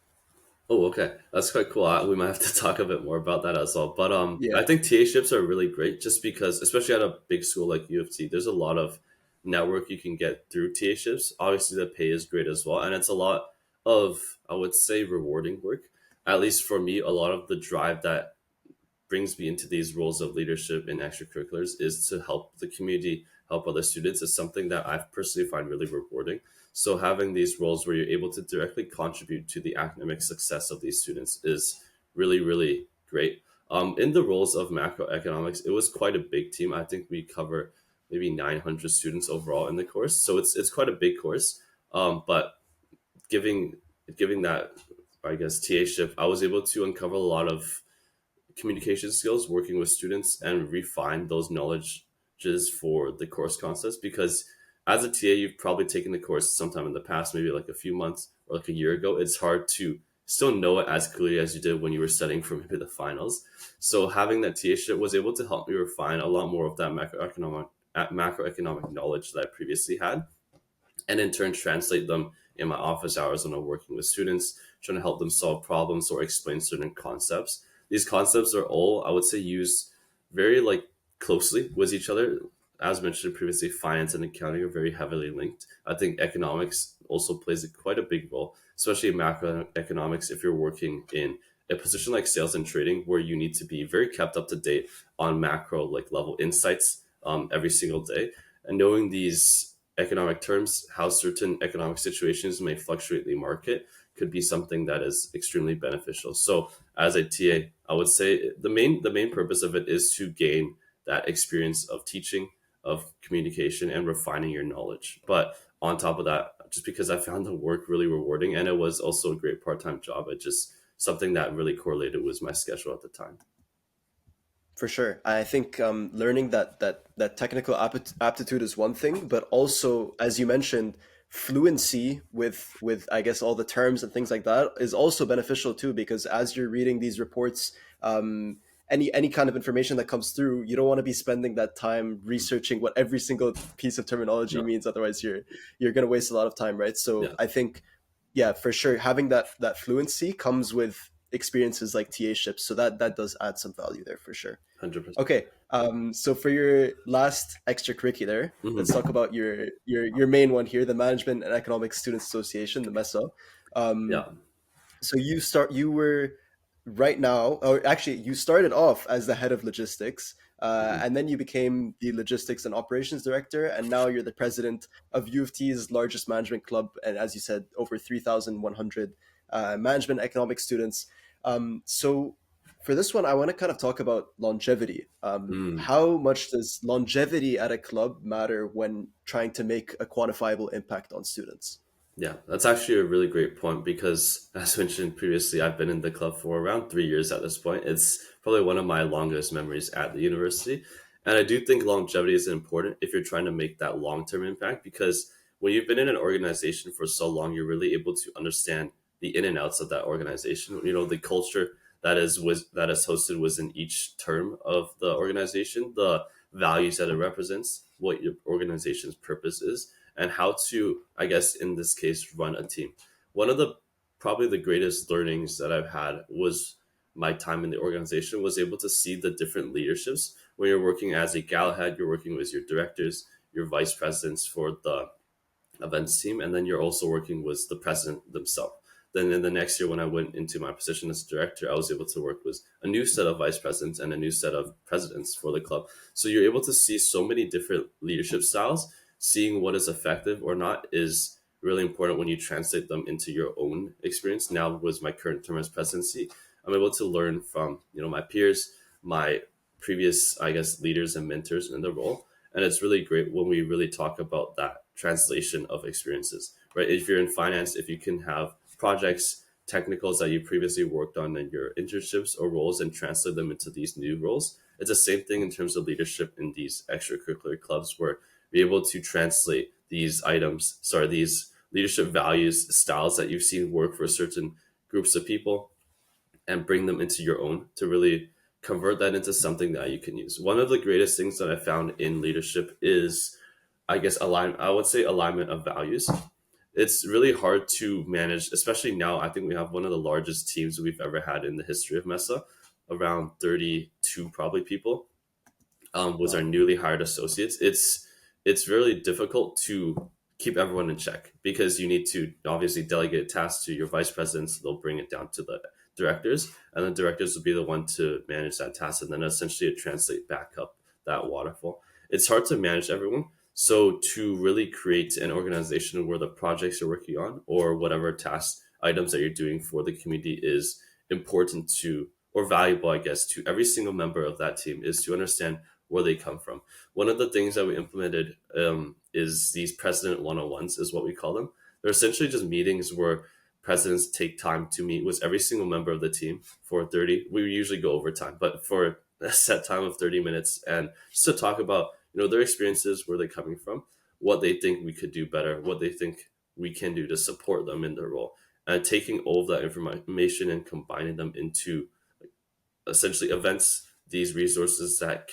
Oh, okay. That's quite cool. We might have to talk a bit more about that as well. But Yeah. I think TA ships are really great just because, especially at a big school like UofT, there's a lot of network you can get through TA ships. Obviously, the pay is great as well, and it's a lot of, I would say, rewarding work. At least for me, a lot of the drive that brings me into these roles of leadership in extracurriculars is to help the community, help other students is something that I personally find really rewarding. So having these roles where you're able to directly contribute to the academic success of these students is really, really great. In the roles of macroeconomics, it was quite a big team. I think we cover maybe 900 students overall in the course, so it's quite a big course. But giving giving that, I guess, TA ship, I was able to uncover a lot of communication skills working with students and refine those knowledges for the course concepts, because as a TA you've probably taken the course sometime in the past, maybe like a few months or like a year ago. It's hard to still know it as clearly as you did when you were studying for maybe the finals. So having that TA ship was able to help me refine a lot more of that macroeconomic knowledge that I previously had, and in turn translate them in my office hours when I'm working with students, trying to help them solve problems or explain certain concepts. These concepts are all, I would say, used very like closely with each other. As mentioned previously, finance and accounting are very heavily linked. I think economics also plays quite a big role, especially in macroeconomics if you're working in a position like sales and trading, where you need to be very kept up to date on macro like level insights every single day, and knowing these economic terms, how certain economic situations may fluctuate the market, could be something that is extremely beneficial. So as a TA, I would say the main purpose of it is to gain that experience of teaching, of communication, and refining your knowledge. But on top of that, just because I found the work really rewarding and it was also a great part-time job, it just something that really correlated with my schedule at the time. For sure. I think learning that technical aptitude is one thing, but also, as you mentioned, fluency with I guess all the terms and things like that is also beneficial too, because as you're reading these reports, any kind of information that comes through, you don't want to be spending that time researching what every single piece of terminology No, means. Otherwise, you're going to waste a lot of time, right? So yeah, I think, yeah, for sure, having that fluency comes with experiences like TA ships, so that does add some value there for sure. 100%. Okay, so for your last extracurricular, let's talk Hmm. about your main one here, the Management and Economics Students Association, the MESA. Um, Yeah. so you were right now, or actually you started off as the head of logistics, Hmm. and then you became the logistics and operations director, and now you're the president of UofT's largest management club, and as you said, over 3,100 management economic students. So for this one, I want to kind of talk about longevity. Mm. How much does longevity at a club matter when trying to make a quantifiable impact on students? Yeah, that's actually a really great point because, as mentioned previously, I've been in the club for around 3 years at this point. It's probably one of my longest memories at the university. And I do think longevity is important if you're trying to make that long term impact, because when you've been in an organization for so long, you're really able to understand the in and outs of that organization. You know, the culture that is hosted within each term of the organization, the values that it represents, what your organization's purpose is, and how to, I guess, in this case, run a team. One of the probably the greatest learnings that I've had was my time in the organization, was able to see the different leaderships. When you're working as a gala head, you're working with your directors, your vice presidents for the events team, and then you're also working with the president themselves. Then in the next year, when I went into my position as director, I was able to work with a new set of vice presidents and a new set of presidents for the club. So you're able to see so many different leadership styles. Seeing what is effective or not is really important when you translate them into your own experience. Now, with my current term as presidency, I'm able to learn from my peers, my previous, I guess, leaders and mentors in the role, and it's really great when we really talk about that translation of experiences, right? If you're in finance, if you can have projects, technicals that you previously worked on in your internships or roles and translate them into these new roles, it's the same thing in terms of leadership in these extracurricular clubs, where you're able to translate these leadership values, styles that you've seen work for certain groups of people, and bring them into your own to really convert that into something that you can use. One of the greatest things that I found in leadership is, I guess, I would say alignment of values. It's really hard to manage, especially now. I think we have one of the largest teams we've ever had in the history of Mesa, around 32 probably people, was our Wow. newly hired associates. It's really difficult to keep everyone in check because you need to obviously delegate tasks to your vice presidents. They'll bring it down to the directors, and the directors will be the one to manage that task, and then essentially it translate back up that waterfall. It's hard to manage everyone. So to really create an organization where the projects you're working on or whatever task items that you're doing for the community is important to or valuable, I guess, to every single member of that team is to understand where they come from. One of the things that we implemented is these president one-on-ones, is what we call them. They're essentially just meetings where presidents take time to meet with every single member of the team for 30. We usually go over time, but for a set time of 30 minutes, and just to talk about their experiences, where they're coming from, what they think we could do better, what they think we can do to support them in their role, and taking all of that information and combining them into essentially events, these resources that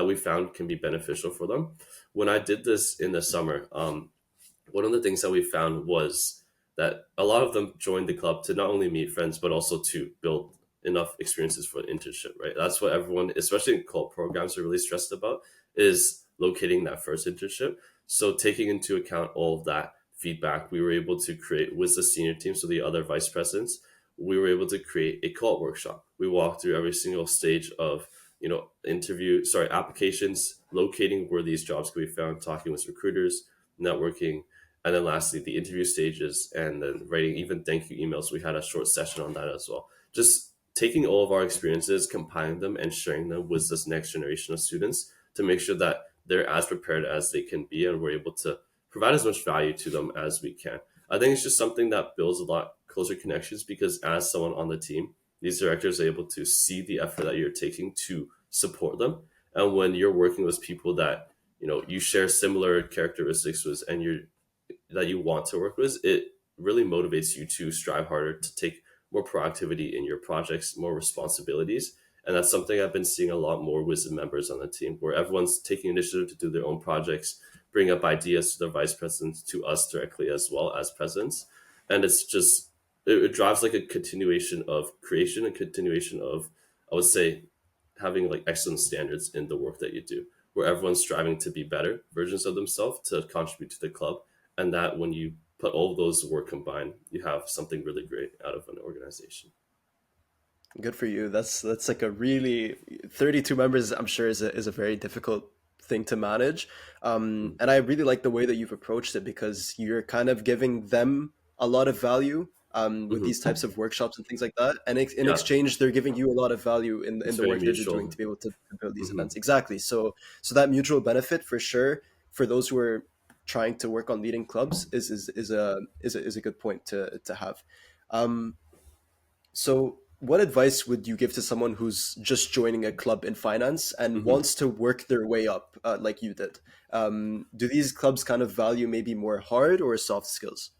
we found can be beneficial for them. When I did this in the summer, one of the things that we found was that a lot of them joined the club to not only meet friends but also to build enough experiences for an internship. Right, that's what everyone, especially in co programs, are really stressed about, is locating that first internship. So taking into account all of that feedback, we were able to create with the senior team, so the other vice presidents, we were able to create a co-op workshop. We walked through every single stage of applications, locating where these jobs could be found, talking with recruiters, networking, and then lastly the interview stages, and then writing even thank you emails. We had a short session on that as well. Just taking all of our experiences, compiling them, and sharing them with this next generation of students to make sure that they're as prepared as they can be, and we're able to provide as much value to them as we can. I think it's just something that builds a lot closer connections, because as someone on the team, these directors are able to see the effort that you're taking to support them. And when you're working with people that you share similar characteristics with, and you want to work with, it really motivates you to strive harder, to take more proactivity in your projects, more responsibilities. And that's something I've been seeing a lot more with the members on the team, where everyone's taking initiative to do their own projects, bring up ideas to their vice presidents, to us directly as well as presidents. And it's just, it drives like a continuation of creation, a continuation of, I would say, having like excellent standards in the work that you do, where everyone's striving to be better versions of themselves to contribute to the club. And that when you put all of those work combined, you have something really great out of an organization. Good for you. That's like a really 32 members. I'm sure is a very difficult thing to manage. Mm. And I really like the way that you've approached it, because you're kind of giving them a lot of value with these Hmm. types of workshops and things like that. And in Yeah, exchange, they're giving you a lot of value in it's the very work that you're doing mutual. to be able to build these Hmm. events. Exactly. So that mutual benefit for sure for those who are trying to work on leading clubs is a good point to have. Um, so, what advice would you give to someone who's just joining a club in finance and Hmm. wants to work their way up, like you did? Do these clubs kind of value maybe more hard or soft skills?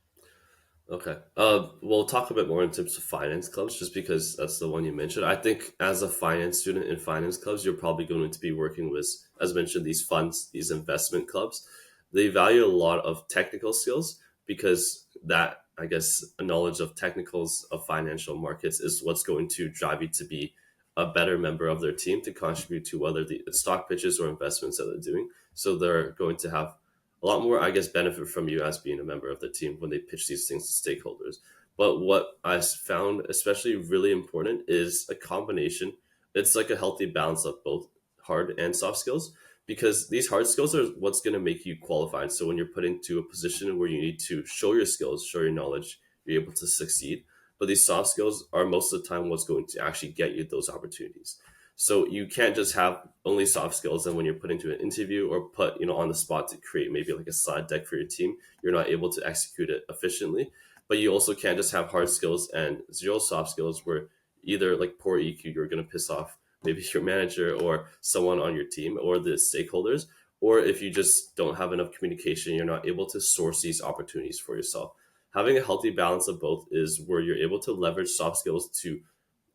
Okay. We'll talk a bit more in terms of finance clubs, just because that's the one you mentioned. I think as a finance student in finance clubs, you're probably going to be working with, as mentioned, these funds, these investment clubs. They value a lot of technical skills, because that, I guess, a knowledge of technicals of financial markets is what's going to drive you to be a better member of their team, to contribute to whether the stock pitches or investments that they're doing. So they're going to have a lot more, I guess, benefit from you as being a member of the team when they pitch these things to stakeholders. But what I found especially really important is a combination. It's like a healthy balance of both hard and soft skills, because these hard skills are what's going to make you qualified. So when you're put into a position where you need to show your skills, show your knowledge, you're able to succeed. But these soft skills are most of the time what's going to actually get you those opportunities. So you can't just have only soft skills, and when you're put into an interview or put on the spot to create maybe like a slide deck for your team, you're not able to execute it efficiently. But you also can't just have hard skills and zero soft skills, where either like poor EQ, you're going to piss off maybe your manager or someone on your team or the stakeholders, or if you just don't have enough communication, you're not able to source these opportunities for yourself. Having a healthy balance of both is where you're able to leverage soft skills to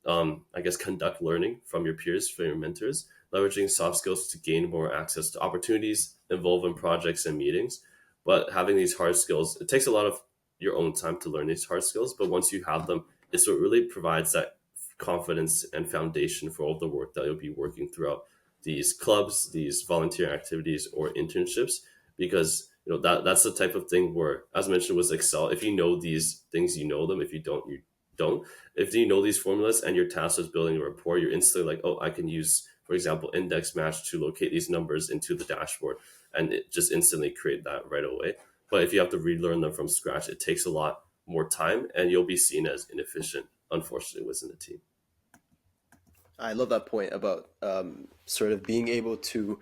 I guess, conduct learning from your peers, from your mentors, leveraging soft skills to gain more access to opportunities, involve in projects and meetings. But having these hard skills, it takes a lot of your own time to learn these hard skills. But once you have them, it's what really provides that confidence and foundation for all the work that you'll be working throughout these clubs, these volunteer activities, or internships. Because that's the type of thing where, as mentioned, with Excel, if you know these things, you know them. If you don't, you don't. If you know these formulas and your task is building a report, you're instantly like, oh, I can use, for example, index match to locate these numbers into the dashboard, and it just instantly create that right away. But if you have to relearn them from scratch, it takes a lot more time, and you'll be seen as inefficient, unfortunately, within the team. I love that point about sort of being able to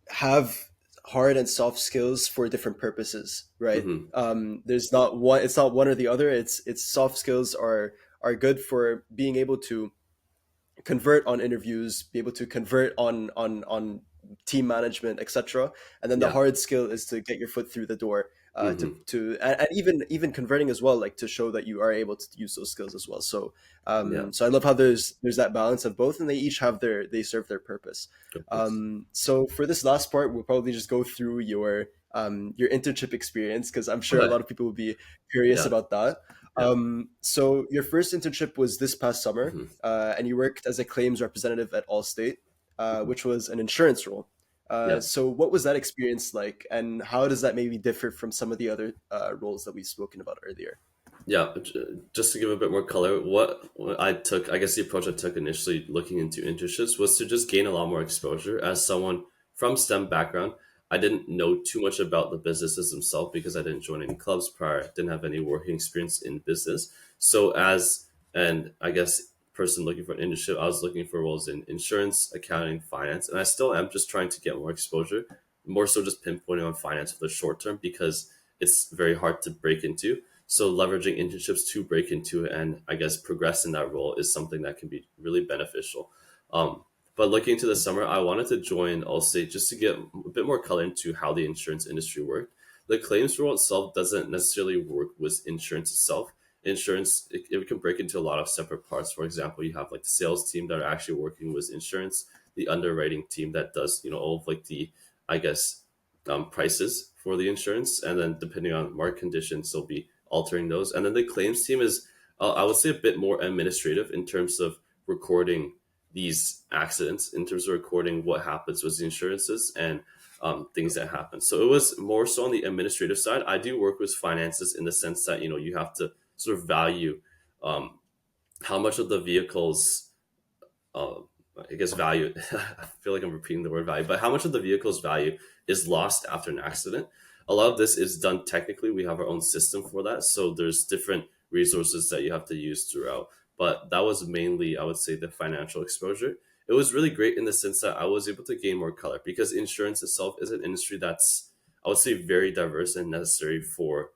have hard and soft skills for different purposes, right? Hmm. There's not one. It's not one or the other. It's soft skills are good for being able to convert on interviews, be able to convert on team management, etc. And then the Yeah. hard skill is to get your foot through the door, Hmm. and even converting as well, like to show that you are able to use those skills as well. So Yeah. so I love how there's that balance of both, and they each have they serve their purpose. Of course. So for this last part, we'll probably just go through your internship experience, because I'm sure a Okay. lot of people will be curious Yeah. about that. Yeah. So your first internship was this past summer, Hmm. and you worked as a claims representative at Allstate, Hmm. which was an insurance role. Yeah. So what was that experience like, and how does that maybe differ from some of the other roles that we've spoken about earlier? Yeah, just to give a bit more color, what I took, I guess the approach I took initially looking into internships was to just gain a lot more exposure. As someone from STEM background, I didn't know too much about the businesses themselves because I didn't join any clubs prior, didn't have any working experience in business. So as an, I guess, person looking for an internship, I was looking for roles in insurance, accounting, finance, and I still am just trying to get more exposure, more so just pinpointing on finance for the short term because it's very hard to break into. So leveraging internships to break into and I guess progress in that role is something that can be really beneficial. But looking into the summer, I wanted to join Allstate just to get a bit more color into how the insurance industry worked. The claims role itself doesn't necessarily work with insurance itself. Insurance, it can break into a lot of separate parts. For example, you have like the sales team that are actually working with insurance, the underwriting team that does, all of like the, I guess, prices for the insurance, and then depending on market conditions, they'll be altering those. And then the claims team is, I would say, a bit more administrative in terms of recording these accidents, in terms of recording what happens with the insurances and things that happen. So it was more so on the administrative side. I do work with finances in the sense that you have to sort of value um, how much of the vehicles uh, I guess value. I feel like I'm repeating the word value, but how much of the vehicle's value is lost after an accident? A lot of this is done technically. We have our own system for that, so there's different resources that you have to use throughout. But that was mainly, I would say, the financial exposure. It was really great in the sense that I was able to gain more color because insurance itself is an industry that's, I would say, very diverse and necessary for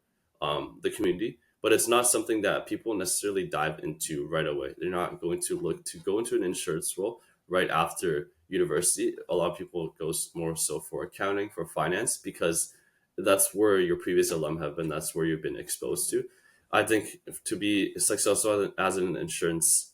the community, but it's not something that people necessarily dive into right away. They're not going to look to go into an insurance role right after university. A lot of people go more so for accounting, for finance, because that's where your previous alum have been. That's where you've been exposed to. I think to be successful as an insurance,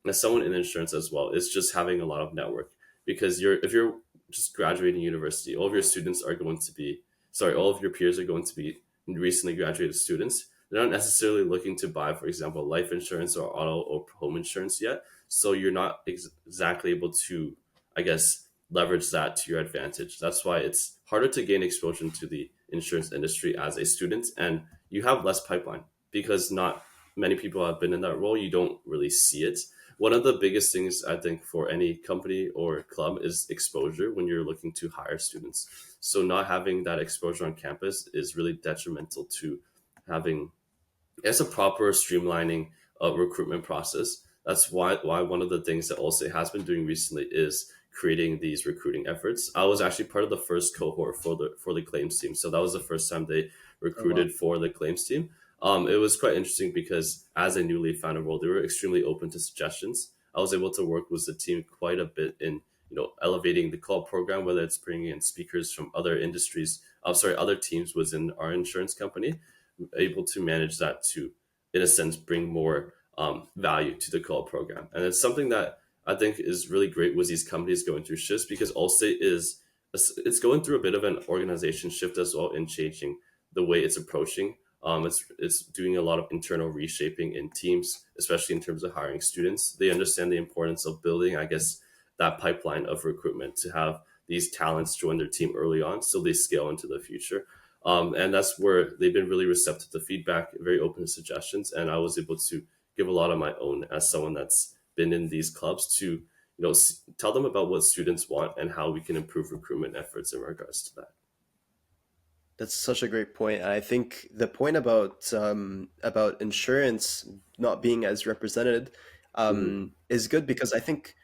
as someone in insurance as well, is just having a lot of network because if you're just graduating university, all of your students are going to be, sorry, all of your peers are going to be recently graduated students. They're not necessarily looking to buy, for example, life insurance or auto or home insurance yet. So you're not exactly able to, I guess, leverage that to your advantage. That's why it's harder to gain exposure to the insurance industry as a student, and you have less pipeline because not many people have been in that role. You don't really see it. One of the biggest things I think for any company or club is exposure when you're looking to hire students. So not having that exposure on campus is really detrimental to having, it's a proper streamlining recruitment process. That's why one of the things that Allstate has been doing recently is creating these recruiting efforts. I was actually part of the first cohort for the claims team, so that was the first time they Oh wow. recruited for the claims team. It was quite interesting because as a newly founded role, they were extremely open to suggestions. I was able to work with the team quite a bit in elevating the club program, whether it's bringing in speakers from other industries. I'm sorry, other teams within our insurance company, able to manage that to, in a sense, bring more value to the co-op program. And it's something that I think is really great with these companies going through shifts because Allstate is, it's going through a bit of an organization shift as well in changing the way it's approaching. It's doing a lot of internal reshaping in teams, especially in terms of hiring students. They understand the importance of building, I guess, that pipeline of recruitment to have these talents join their team early on so they scale into the future. And that's where they've been really receptive to feedback, very open to suggestions. And I was able to give a lot of my own as someone that's been in these clubs to, tell them about what students want and how we can improve recruitment efforts in regards to that. That's such a great point. And I think the point about insurance not being as represented, Mhm. is good, because I think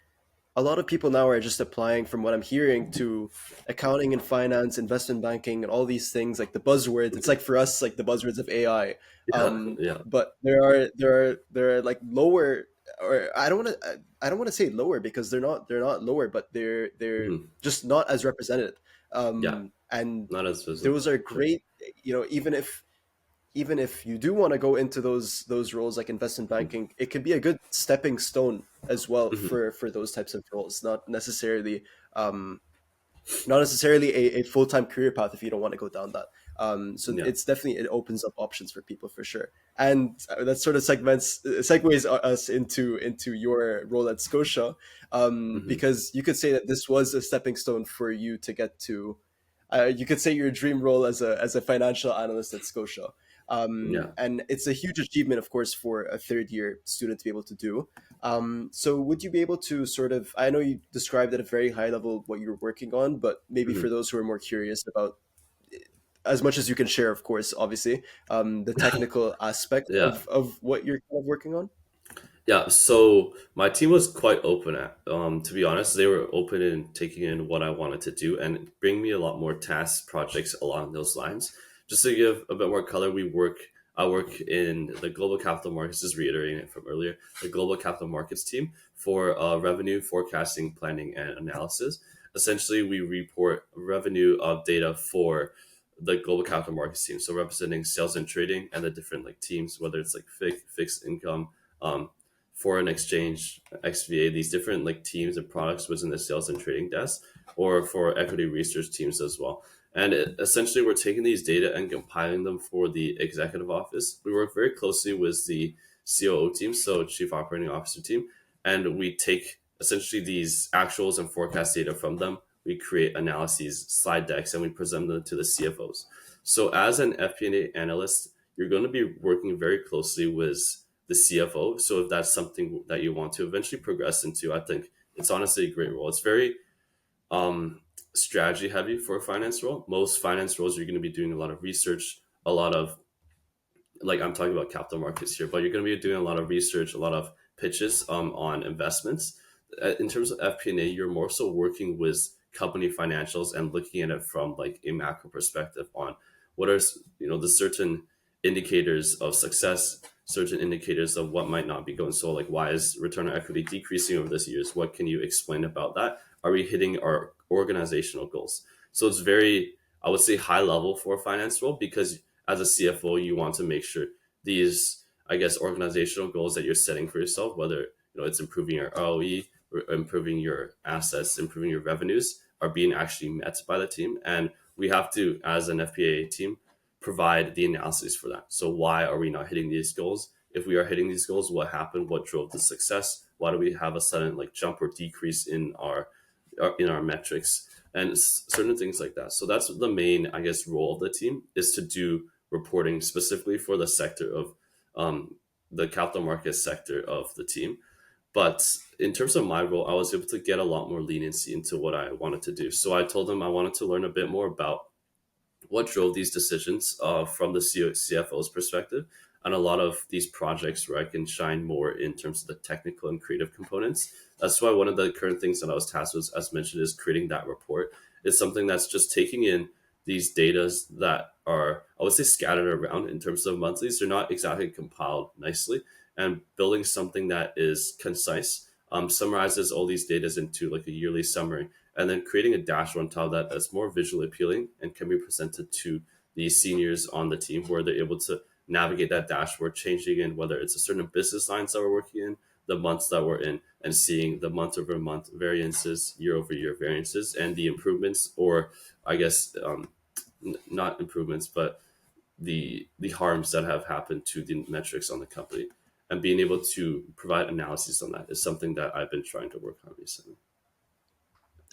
a lot of people now are just applying, from what I'm hearing, to accounting and finance, investment banking, and all these things, like the buzzwords. It's like for us, like the buzzwords of AI. Yeah, yeah. But there are like lower, or I don't want to say lower, because they're not lower, but they're Mhm. just not as represented. Yeah, And not as those visible. are Yeah. great, even if you do want to go into those roles like investment banking, it can be a good stepping stone as well Mhm. for those types of roles. Um, not necessarily a full-time career path if you don't want to go down that. So Yeah. it's definitely, it opens up options for people for sure. And that sort of segues us into your role at Scotia, Mhm. because you could say that this was a stepping stone for you to get to. You could say your dream role as a financial analyst at Scotia. Yeah. And it's a huge achievement, of course, for a third year student to be able to do. So would you be able to sort of, I know you described at a very high level what you're working on, but maybe for Mhm. those who are more curious about, as much as you can share, of course, obviously, the technical aspect Yeah. of what you're kind of working on? Yeah, so my team was quite open at, to be honest, they were open in taking in what I wanted to do and bring me a lot more task projects along those lines. Just to give a bit more color, I work in the global capital markets, just reiterating it from earlier, the global capital markets team for revenue forecasting, planning, and analysis. Essentially, we report revenue data for the global capital markets team. So representing sales and trading and the different like teams, whether it's like fixed income, um, foreign exchange, XVA, these different like teams and products within the sales and trading desk, or for equity research teams as well. And essentially, we're taking these data and compiling them for the executive office. We work very closely with the COO team, so Chief Operating Officer team, and we take essentially these actuals and forecast data from them. We create analyses, slide decks, and we present them to the CFOs. So, as an FP&A analyst, you're going to be working very closely with the CFO. So if that's something that you want to eventually progress into, I think it's honestly a great role. It's very um, strategy heavy for a finance role. Most finance roles, you're going to be doing a lot of research, a lot of like I'm talking about capital markets here, but you're going to be doing a lot of research, a lot of pitches on investments. In terms of FP&A, you're more so working with company financials and looking at it from like a macro perspective on what are the certain indicators of success, certain indicators of what might not be going. So like why is return on equity decreasing over this years? What can you explain about that? Are we hitting our organizational goals? So it's very, I would say, high level for a finance role because as a CFO, you want to make sure these, I guess, organizational goals that you're setting for yourself, whether it's improving your ROE, or improving your assets, improving your revenues, are being actually met by the team. And we have to, as an FPA team, provide the analysis for that. So why are we not hitting these goals? If we are hitting these goals, what happened? What drove the success? Why do we have a sudden like jump or decrease in our metrics and certain things like that? So that's the main, I guess, role of the team is to do reporting specifically for the sector of the capital market sector of the team. But in terms of my role, I was able to get a lot more leniency into what I wanted to do. So I told them I wanted to learn a bit more about what drove these decisions from the CFO's perspective, and a lot of these projects where I can shine more in terms of the technical and creative components. That's why one of the current things that I was tasked with, as mentioned, is creating that report. It's something that's just taking in these datas that are, I would say, scattered around in terms of monthlies. They're not exactly compiled nicely, and building something that is concise, summarizes all these datas into like a yearly summary, and then creating a dashboard on top of that that's more visually appealing and can be presented to the seniors on the team where they're able to navigate that dashboard, changing in whether it's a certain business lines that we're working in, the months that we're in, and seeing the month over month variances, year over year variances, and the improvements, or I guess not improvements, but the harms that have happened to the metrics on the company. And being able to provide analysis on that is something that I've been trying to work on recently.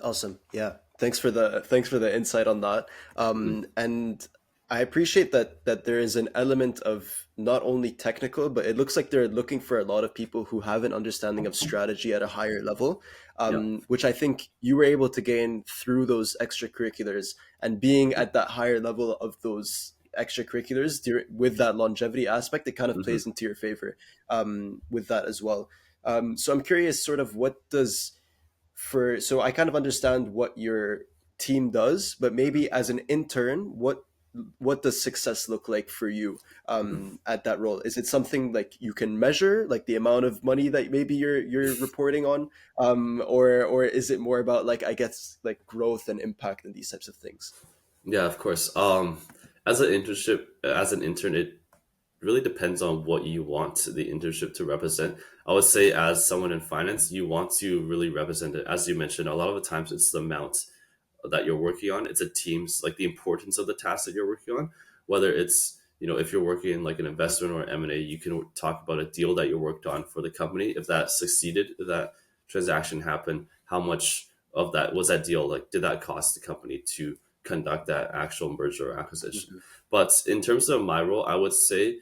Awesome. Yeah. Thanks for the insight on that. Mm. And I appreciate that there is an element of not only technical, but it looks like they're looking for a lot of people who have an understanding of strategy at a higher level, Yeah. which I think you were able to gain through those extracurriculars, and being at that higher level of those extracurriculars with that longevity aspect, it kind of Hmm. plays into your favor with that as well. So I'm curious, sort of, what does for so I kind of understand what your team does, but maybe as an intern, what does success look like for you at that role? Is it something like you can measure, like the amount of money that maybe you're reporting on, or is it more about, like, I guess, like growth and impact and these types of things? Yeah, of course. As an intern, it really depends on what you want the internship to represent. I would say, as someone in finance, you want to really represent it. As you mentioned, a lot of the times it's the amount that you're working on. It's a team's, like, the importance of the task that you're working on. Whether it's, if you're working in like an investment or M&A, you can talk about a deal that you worked on for the company. If that succeeded, if that transaction happened, how much of that was that deal, like, did that cost the company to conduct that actual merger or acquisition? Mhm. But in terms of my role, I would say,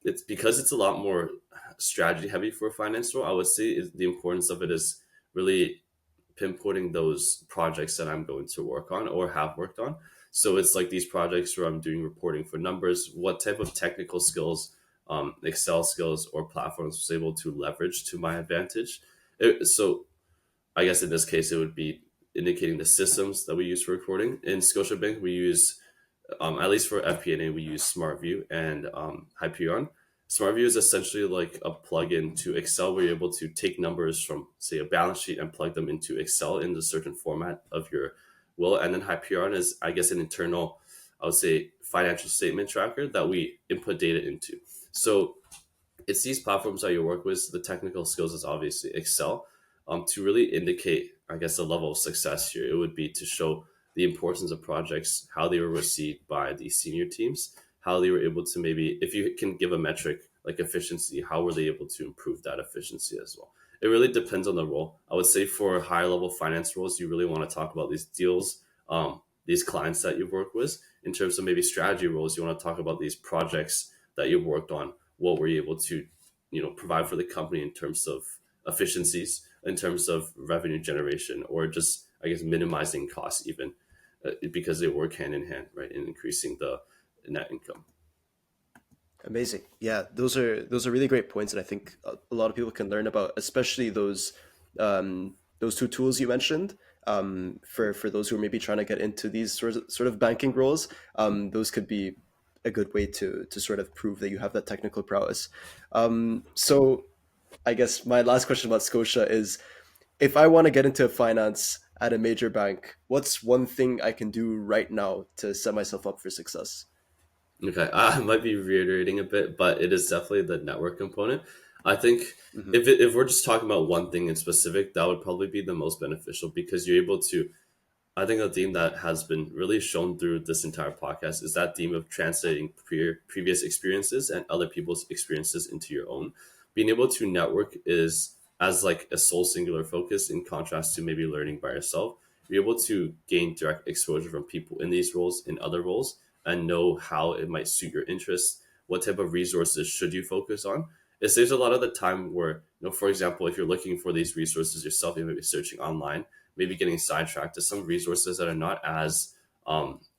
it's because it's a lot more strategy heavy for a finance role. I would say the importance of it is really pinpointing those projects that I'm going to work on or have worked on. So it's like these projects where I'm doing reporting for numbers, what type of technical skills, Excel skills or platforms was able to leverage to my advantage. So I guess in this case, it would be indicating the systems that we use for reporting. In Scotiabank, we use, at least for FP&A, we use SmartView and Hyperion. SmartView is essentially like a plugin to Excel where you're able to take numbers from, say, a balance sheet and plug them into Excel in the certain format of your will. And then Hyperion is, I guess, an internal, I would say, financial statement tracker that we input data into. So it's these platforms that you work with. The technical skills is obviously Excel. To really indicate, I guess, the level of success here, it would be to show the importance of projects, how they were received by the senior teams, how they were able to, maybe, if you can give a metric like efficiency, how were they able to improve that efficiency as well. It really depends on the role. I would say for higher level finance roles, you really want to talk about these deals, these clients that you've worked with. In terms of maybe strategy roles, you want to talk about these projects that you've worked on. What were you able to, provide for the company in terms of efficiencies, in terms of revenue generation, or just, I guess, minimizing costs even, because they work hand in hand, right, in increasing the net income. Amazing. Yeah, those are really great points, and I think a lot of people can learn about, especially those two tools you mentioned. For those who are maybe trying to get into these sort of banking roles, those could be a good way to sort of prove that you have that technical prowess. So I guess my last question about Scotia is, if I want to get into finance at a major bank, what's one thing I can do right now to set myself up for success? Okay, I might be reiterating a bit, but it is definitely the network component. I think Hmm. if we're just talking about one thing in specific, that would probably be the most beneficial, because you're able to, I think a theme that has been really shown through this entire podcast is that theme of translating previous experiences and other people's experiences into your own. Being able to network is as like a sole singular focus, in contrast to maybe learning by yourself. You're able to gain direct exposure from people in these roles, in other roles, and know how it might suit your interests. What type of resources should you focus on? It saves a lot of the time where, for example, if you're looking for these resources yourself, you may be searching online, maybe getting sidetracked to some resources that are not as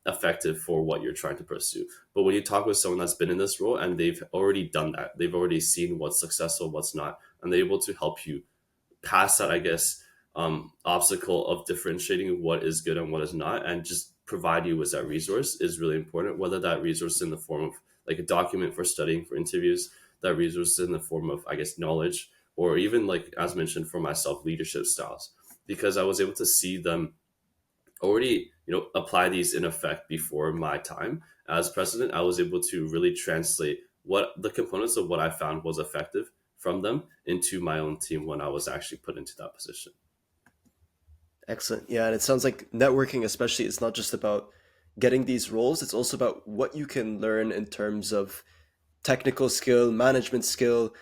effective for what you're trying to pursue. But when you talk with someone that's been in this role and they've already done that, they've already seen what's successful, what's not, and they're able to help you pass that, I guess, obstacle of differentiating what is good and what is not, and just provide you with that resource is really important. Whether that resource is in the form of like a document for studying for interviews, that resource is in the form of, I guess, knowledge, or even, like as mentioned for myself, leadership styles, because I was able to see them already, apply these in effect before my time as president. I was able to really translate what the components of what I found was effective from them into my own team when I was actually put into that position. Excellent. Yeah, and it sounds like networking, especially, it's not just about getting these roles, it's also about what you can learn in terms of technical skill, management skill,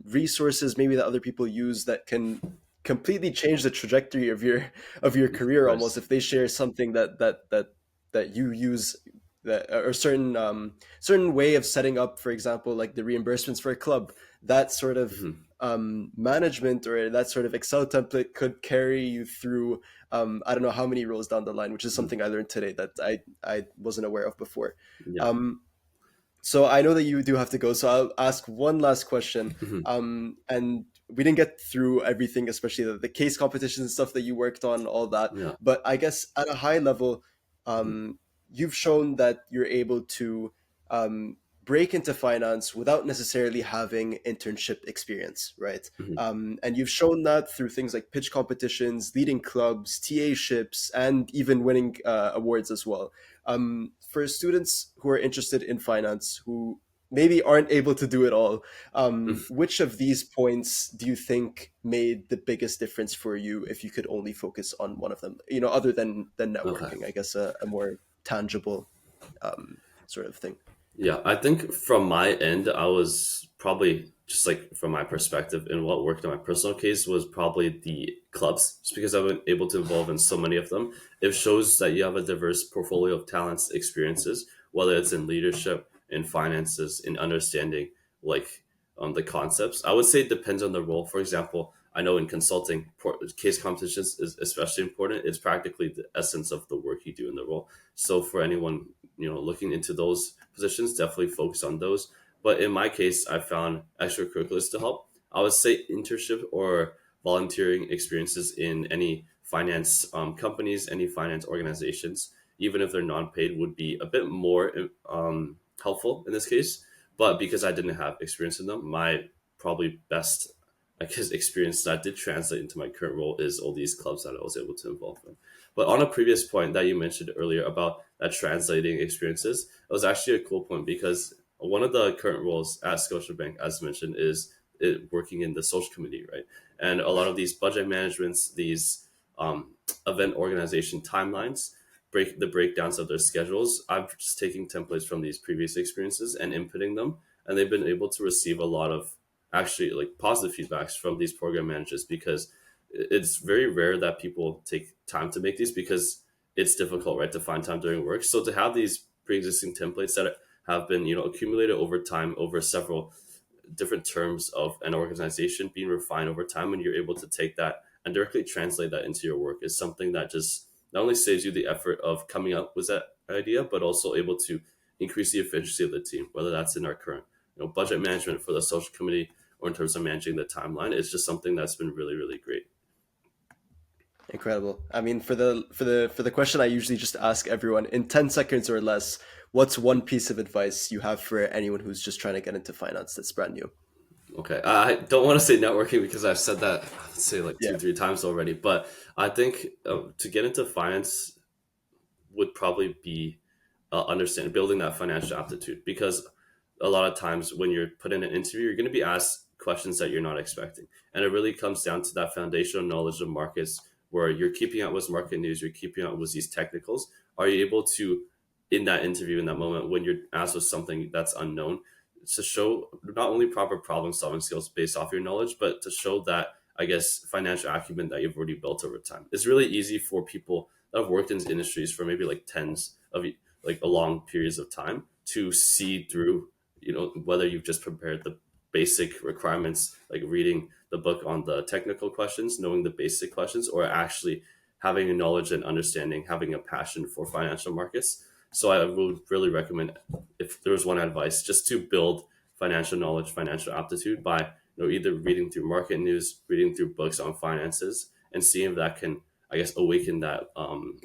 resources maybe that other people use that can completely change the trajectory of your Of career, almost, course. if they share something that you use, that or certain way of setting up, for example, like the reimbursements for a club, that sort of Hmm. management or that sort of Excel template could carry you through, I don't know how many rows down the line, which is Hmm. something I learned today that I wasn't aware of before. Yeah. Um, So I know that you do have to go, so I'll ask one last question. Mhm. And we didn't get through everything, especially the case competitions and stuff that you worked on, all that. Yeah. But I guess at a high level, Mhm. you've shown that you're able to break into finance without necessarily having internship experience, right? Mhm. And you've shown that through things like pitch competitions, leading clubs, TA-ships, and even winning awards as well. For students who are interested in finance, who maybe aren't able to do it all, which of these points do you think made the biggest difference for you if you could only focus on one of them? You know, other than Okay. networking, I guess a more tangible sort of thing. Yeah, I think from my end, I was probably just like from my perspective and what worked in my personal case was probably the clubs, just because I've been able to involve in so many of them. It shows that you have a diverse portfolio of talents, experiences, whether it's in leadership, in finances, in understanding like the concepts. I would say it depends on the role. For example, I know in consulting, case competitions is especially important. It's practically the essence of the work you do in the role. So for anyone looking into those positions, definitely focus on those. But in my case, I found extracurriculars to help. I would say internship or volunteering experiences in any finance companies, any finance organizations, even if they're non-paid, would be a bit more helpful in this case. But because I didn't have experience in them, my probably best, I guess, experience that did translate into my current role is all these clubs that I was able to involve in. But on a previous point that you mentioned earlier about that translating experiences, it was actually a cool point because one of the current roles at Scotiabank, as mentioned, is working in the social committee, right? And a lot of these budget managements, these event organization timelines, breakdowns of their schedules. I'm just taking templates from these previous experiences and inputting them, and they've been able to receive a lot of actually like positive feedbacks from these program managers because it's very rare that people take time to make these because it's difficult, right, to find time during work. So to have these pre-existing templates that have been, accumulated over time, over several different terms of an organization being refined over time, and you're able to take that and directly translate that into your work is something that just not only saves you the effort of coming up with that idea, but also able to increase the efficiency of the team, whether that's in our current, budget management for the social committee or in terms of managing the timeline. It's just something that's been really, really great. Incredible. I mean, for the question I usually just ask everyone in 10 seconds or less, what's one piece of advice you have for anyone who's just trying to get into finance that's brand new? Okay, I don't want to say networking because I've said that, let's say, like two, Yeah. three times already. But I think to get into finance would probably be understand building that financial aptitude because a lot of times when you're put in an interview, you're going to be asked questions that you're not expecting, and it really comes down to that foundational knowledge of markets where you're keeping up with market news, you're keeping up with these technicals. Are you able to, in that interview, in that moment when you're asked with something that's unknown, to show not only proper problem solving skills based off your knowledge, but to show that, I guess, financial acumen that you've already built over time. It's really easy for people that have worked in industries for maybe like tens of like a long periods of time to see through, whether you've just prepared the basic requirements, like reading the book on the technical questions, knowing the basic questions, or actually having a knowledge and understanding, having a passion for financial markets. So I would really recommend, if there was one advice, just to build financial knowledge, financial aptitude by either reading through market news, reading through books on finances, and seeing if that can, I guess, awaken that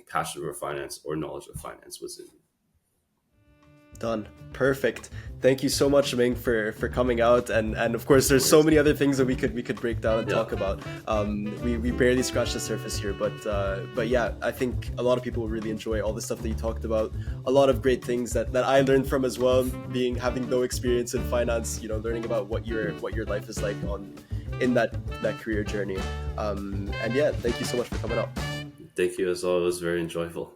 passion for finance or knowledge of finance within. Done. Perfect. Thank you so much, Ming, for coming out, and of course, No there's so worries. many other things that we could break down and Yeah, talk about. We barely scratched the surface here, but yeah, I think a lot of people will really enjoy all the stuff that you talked about. A lot of great things that I learned from as well, being having no experience in finance. Learning about what your life is like on in that career journey. And yeah, thank you so much for coming out. thank you as well. It was very enjoyable.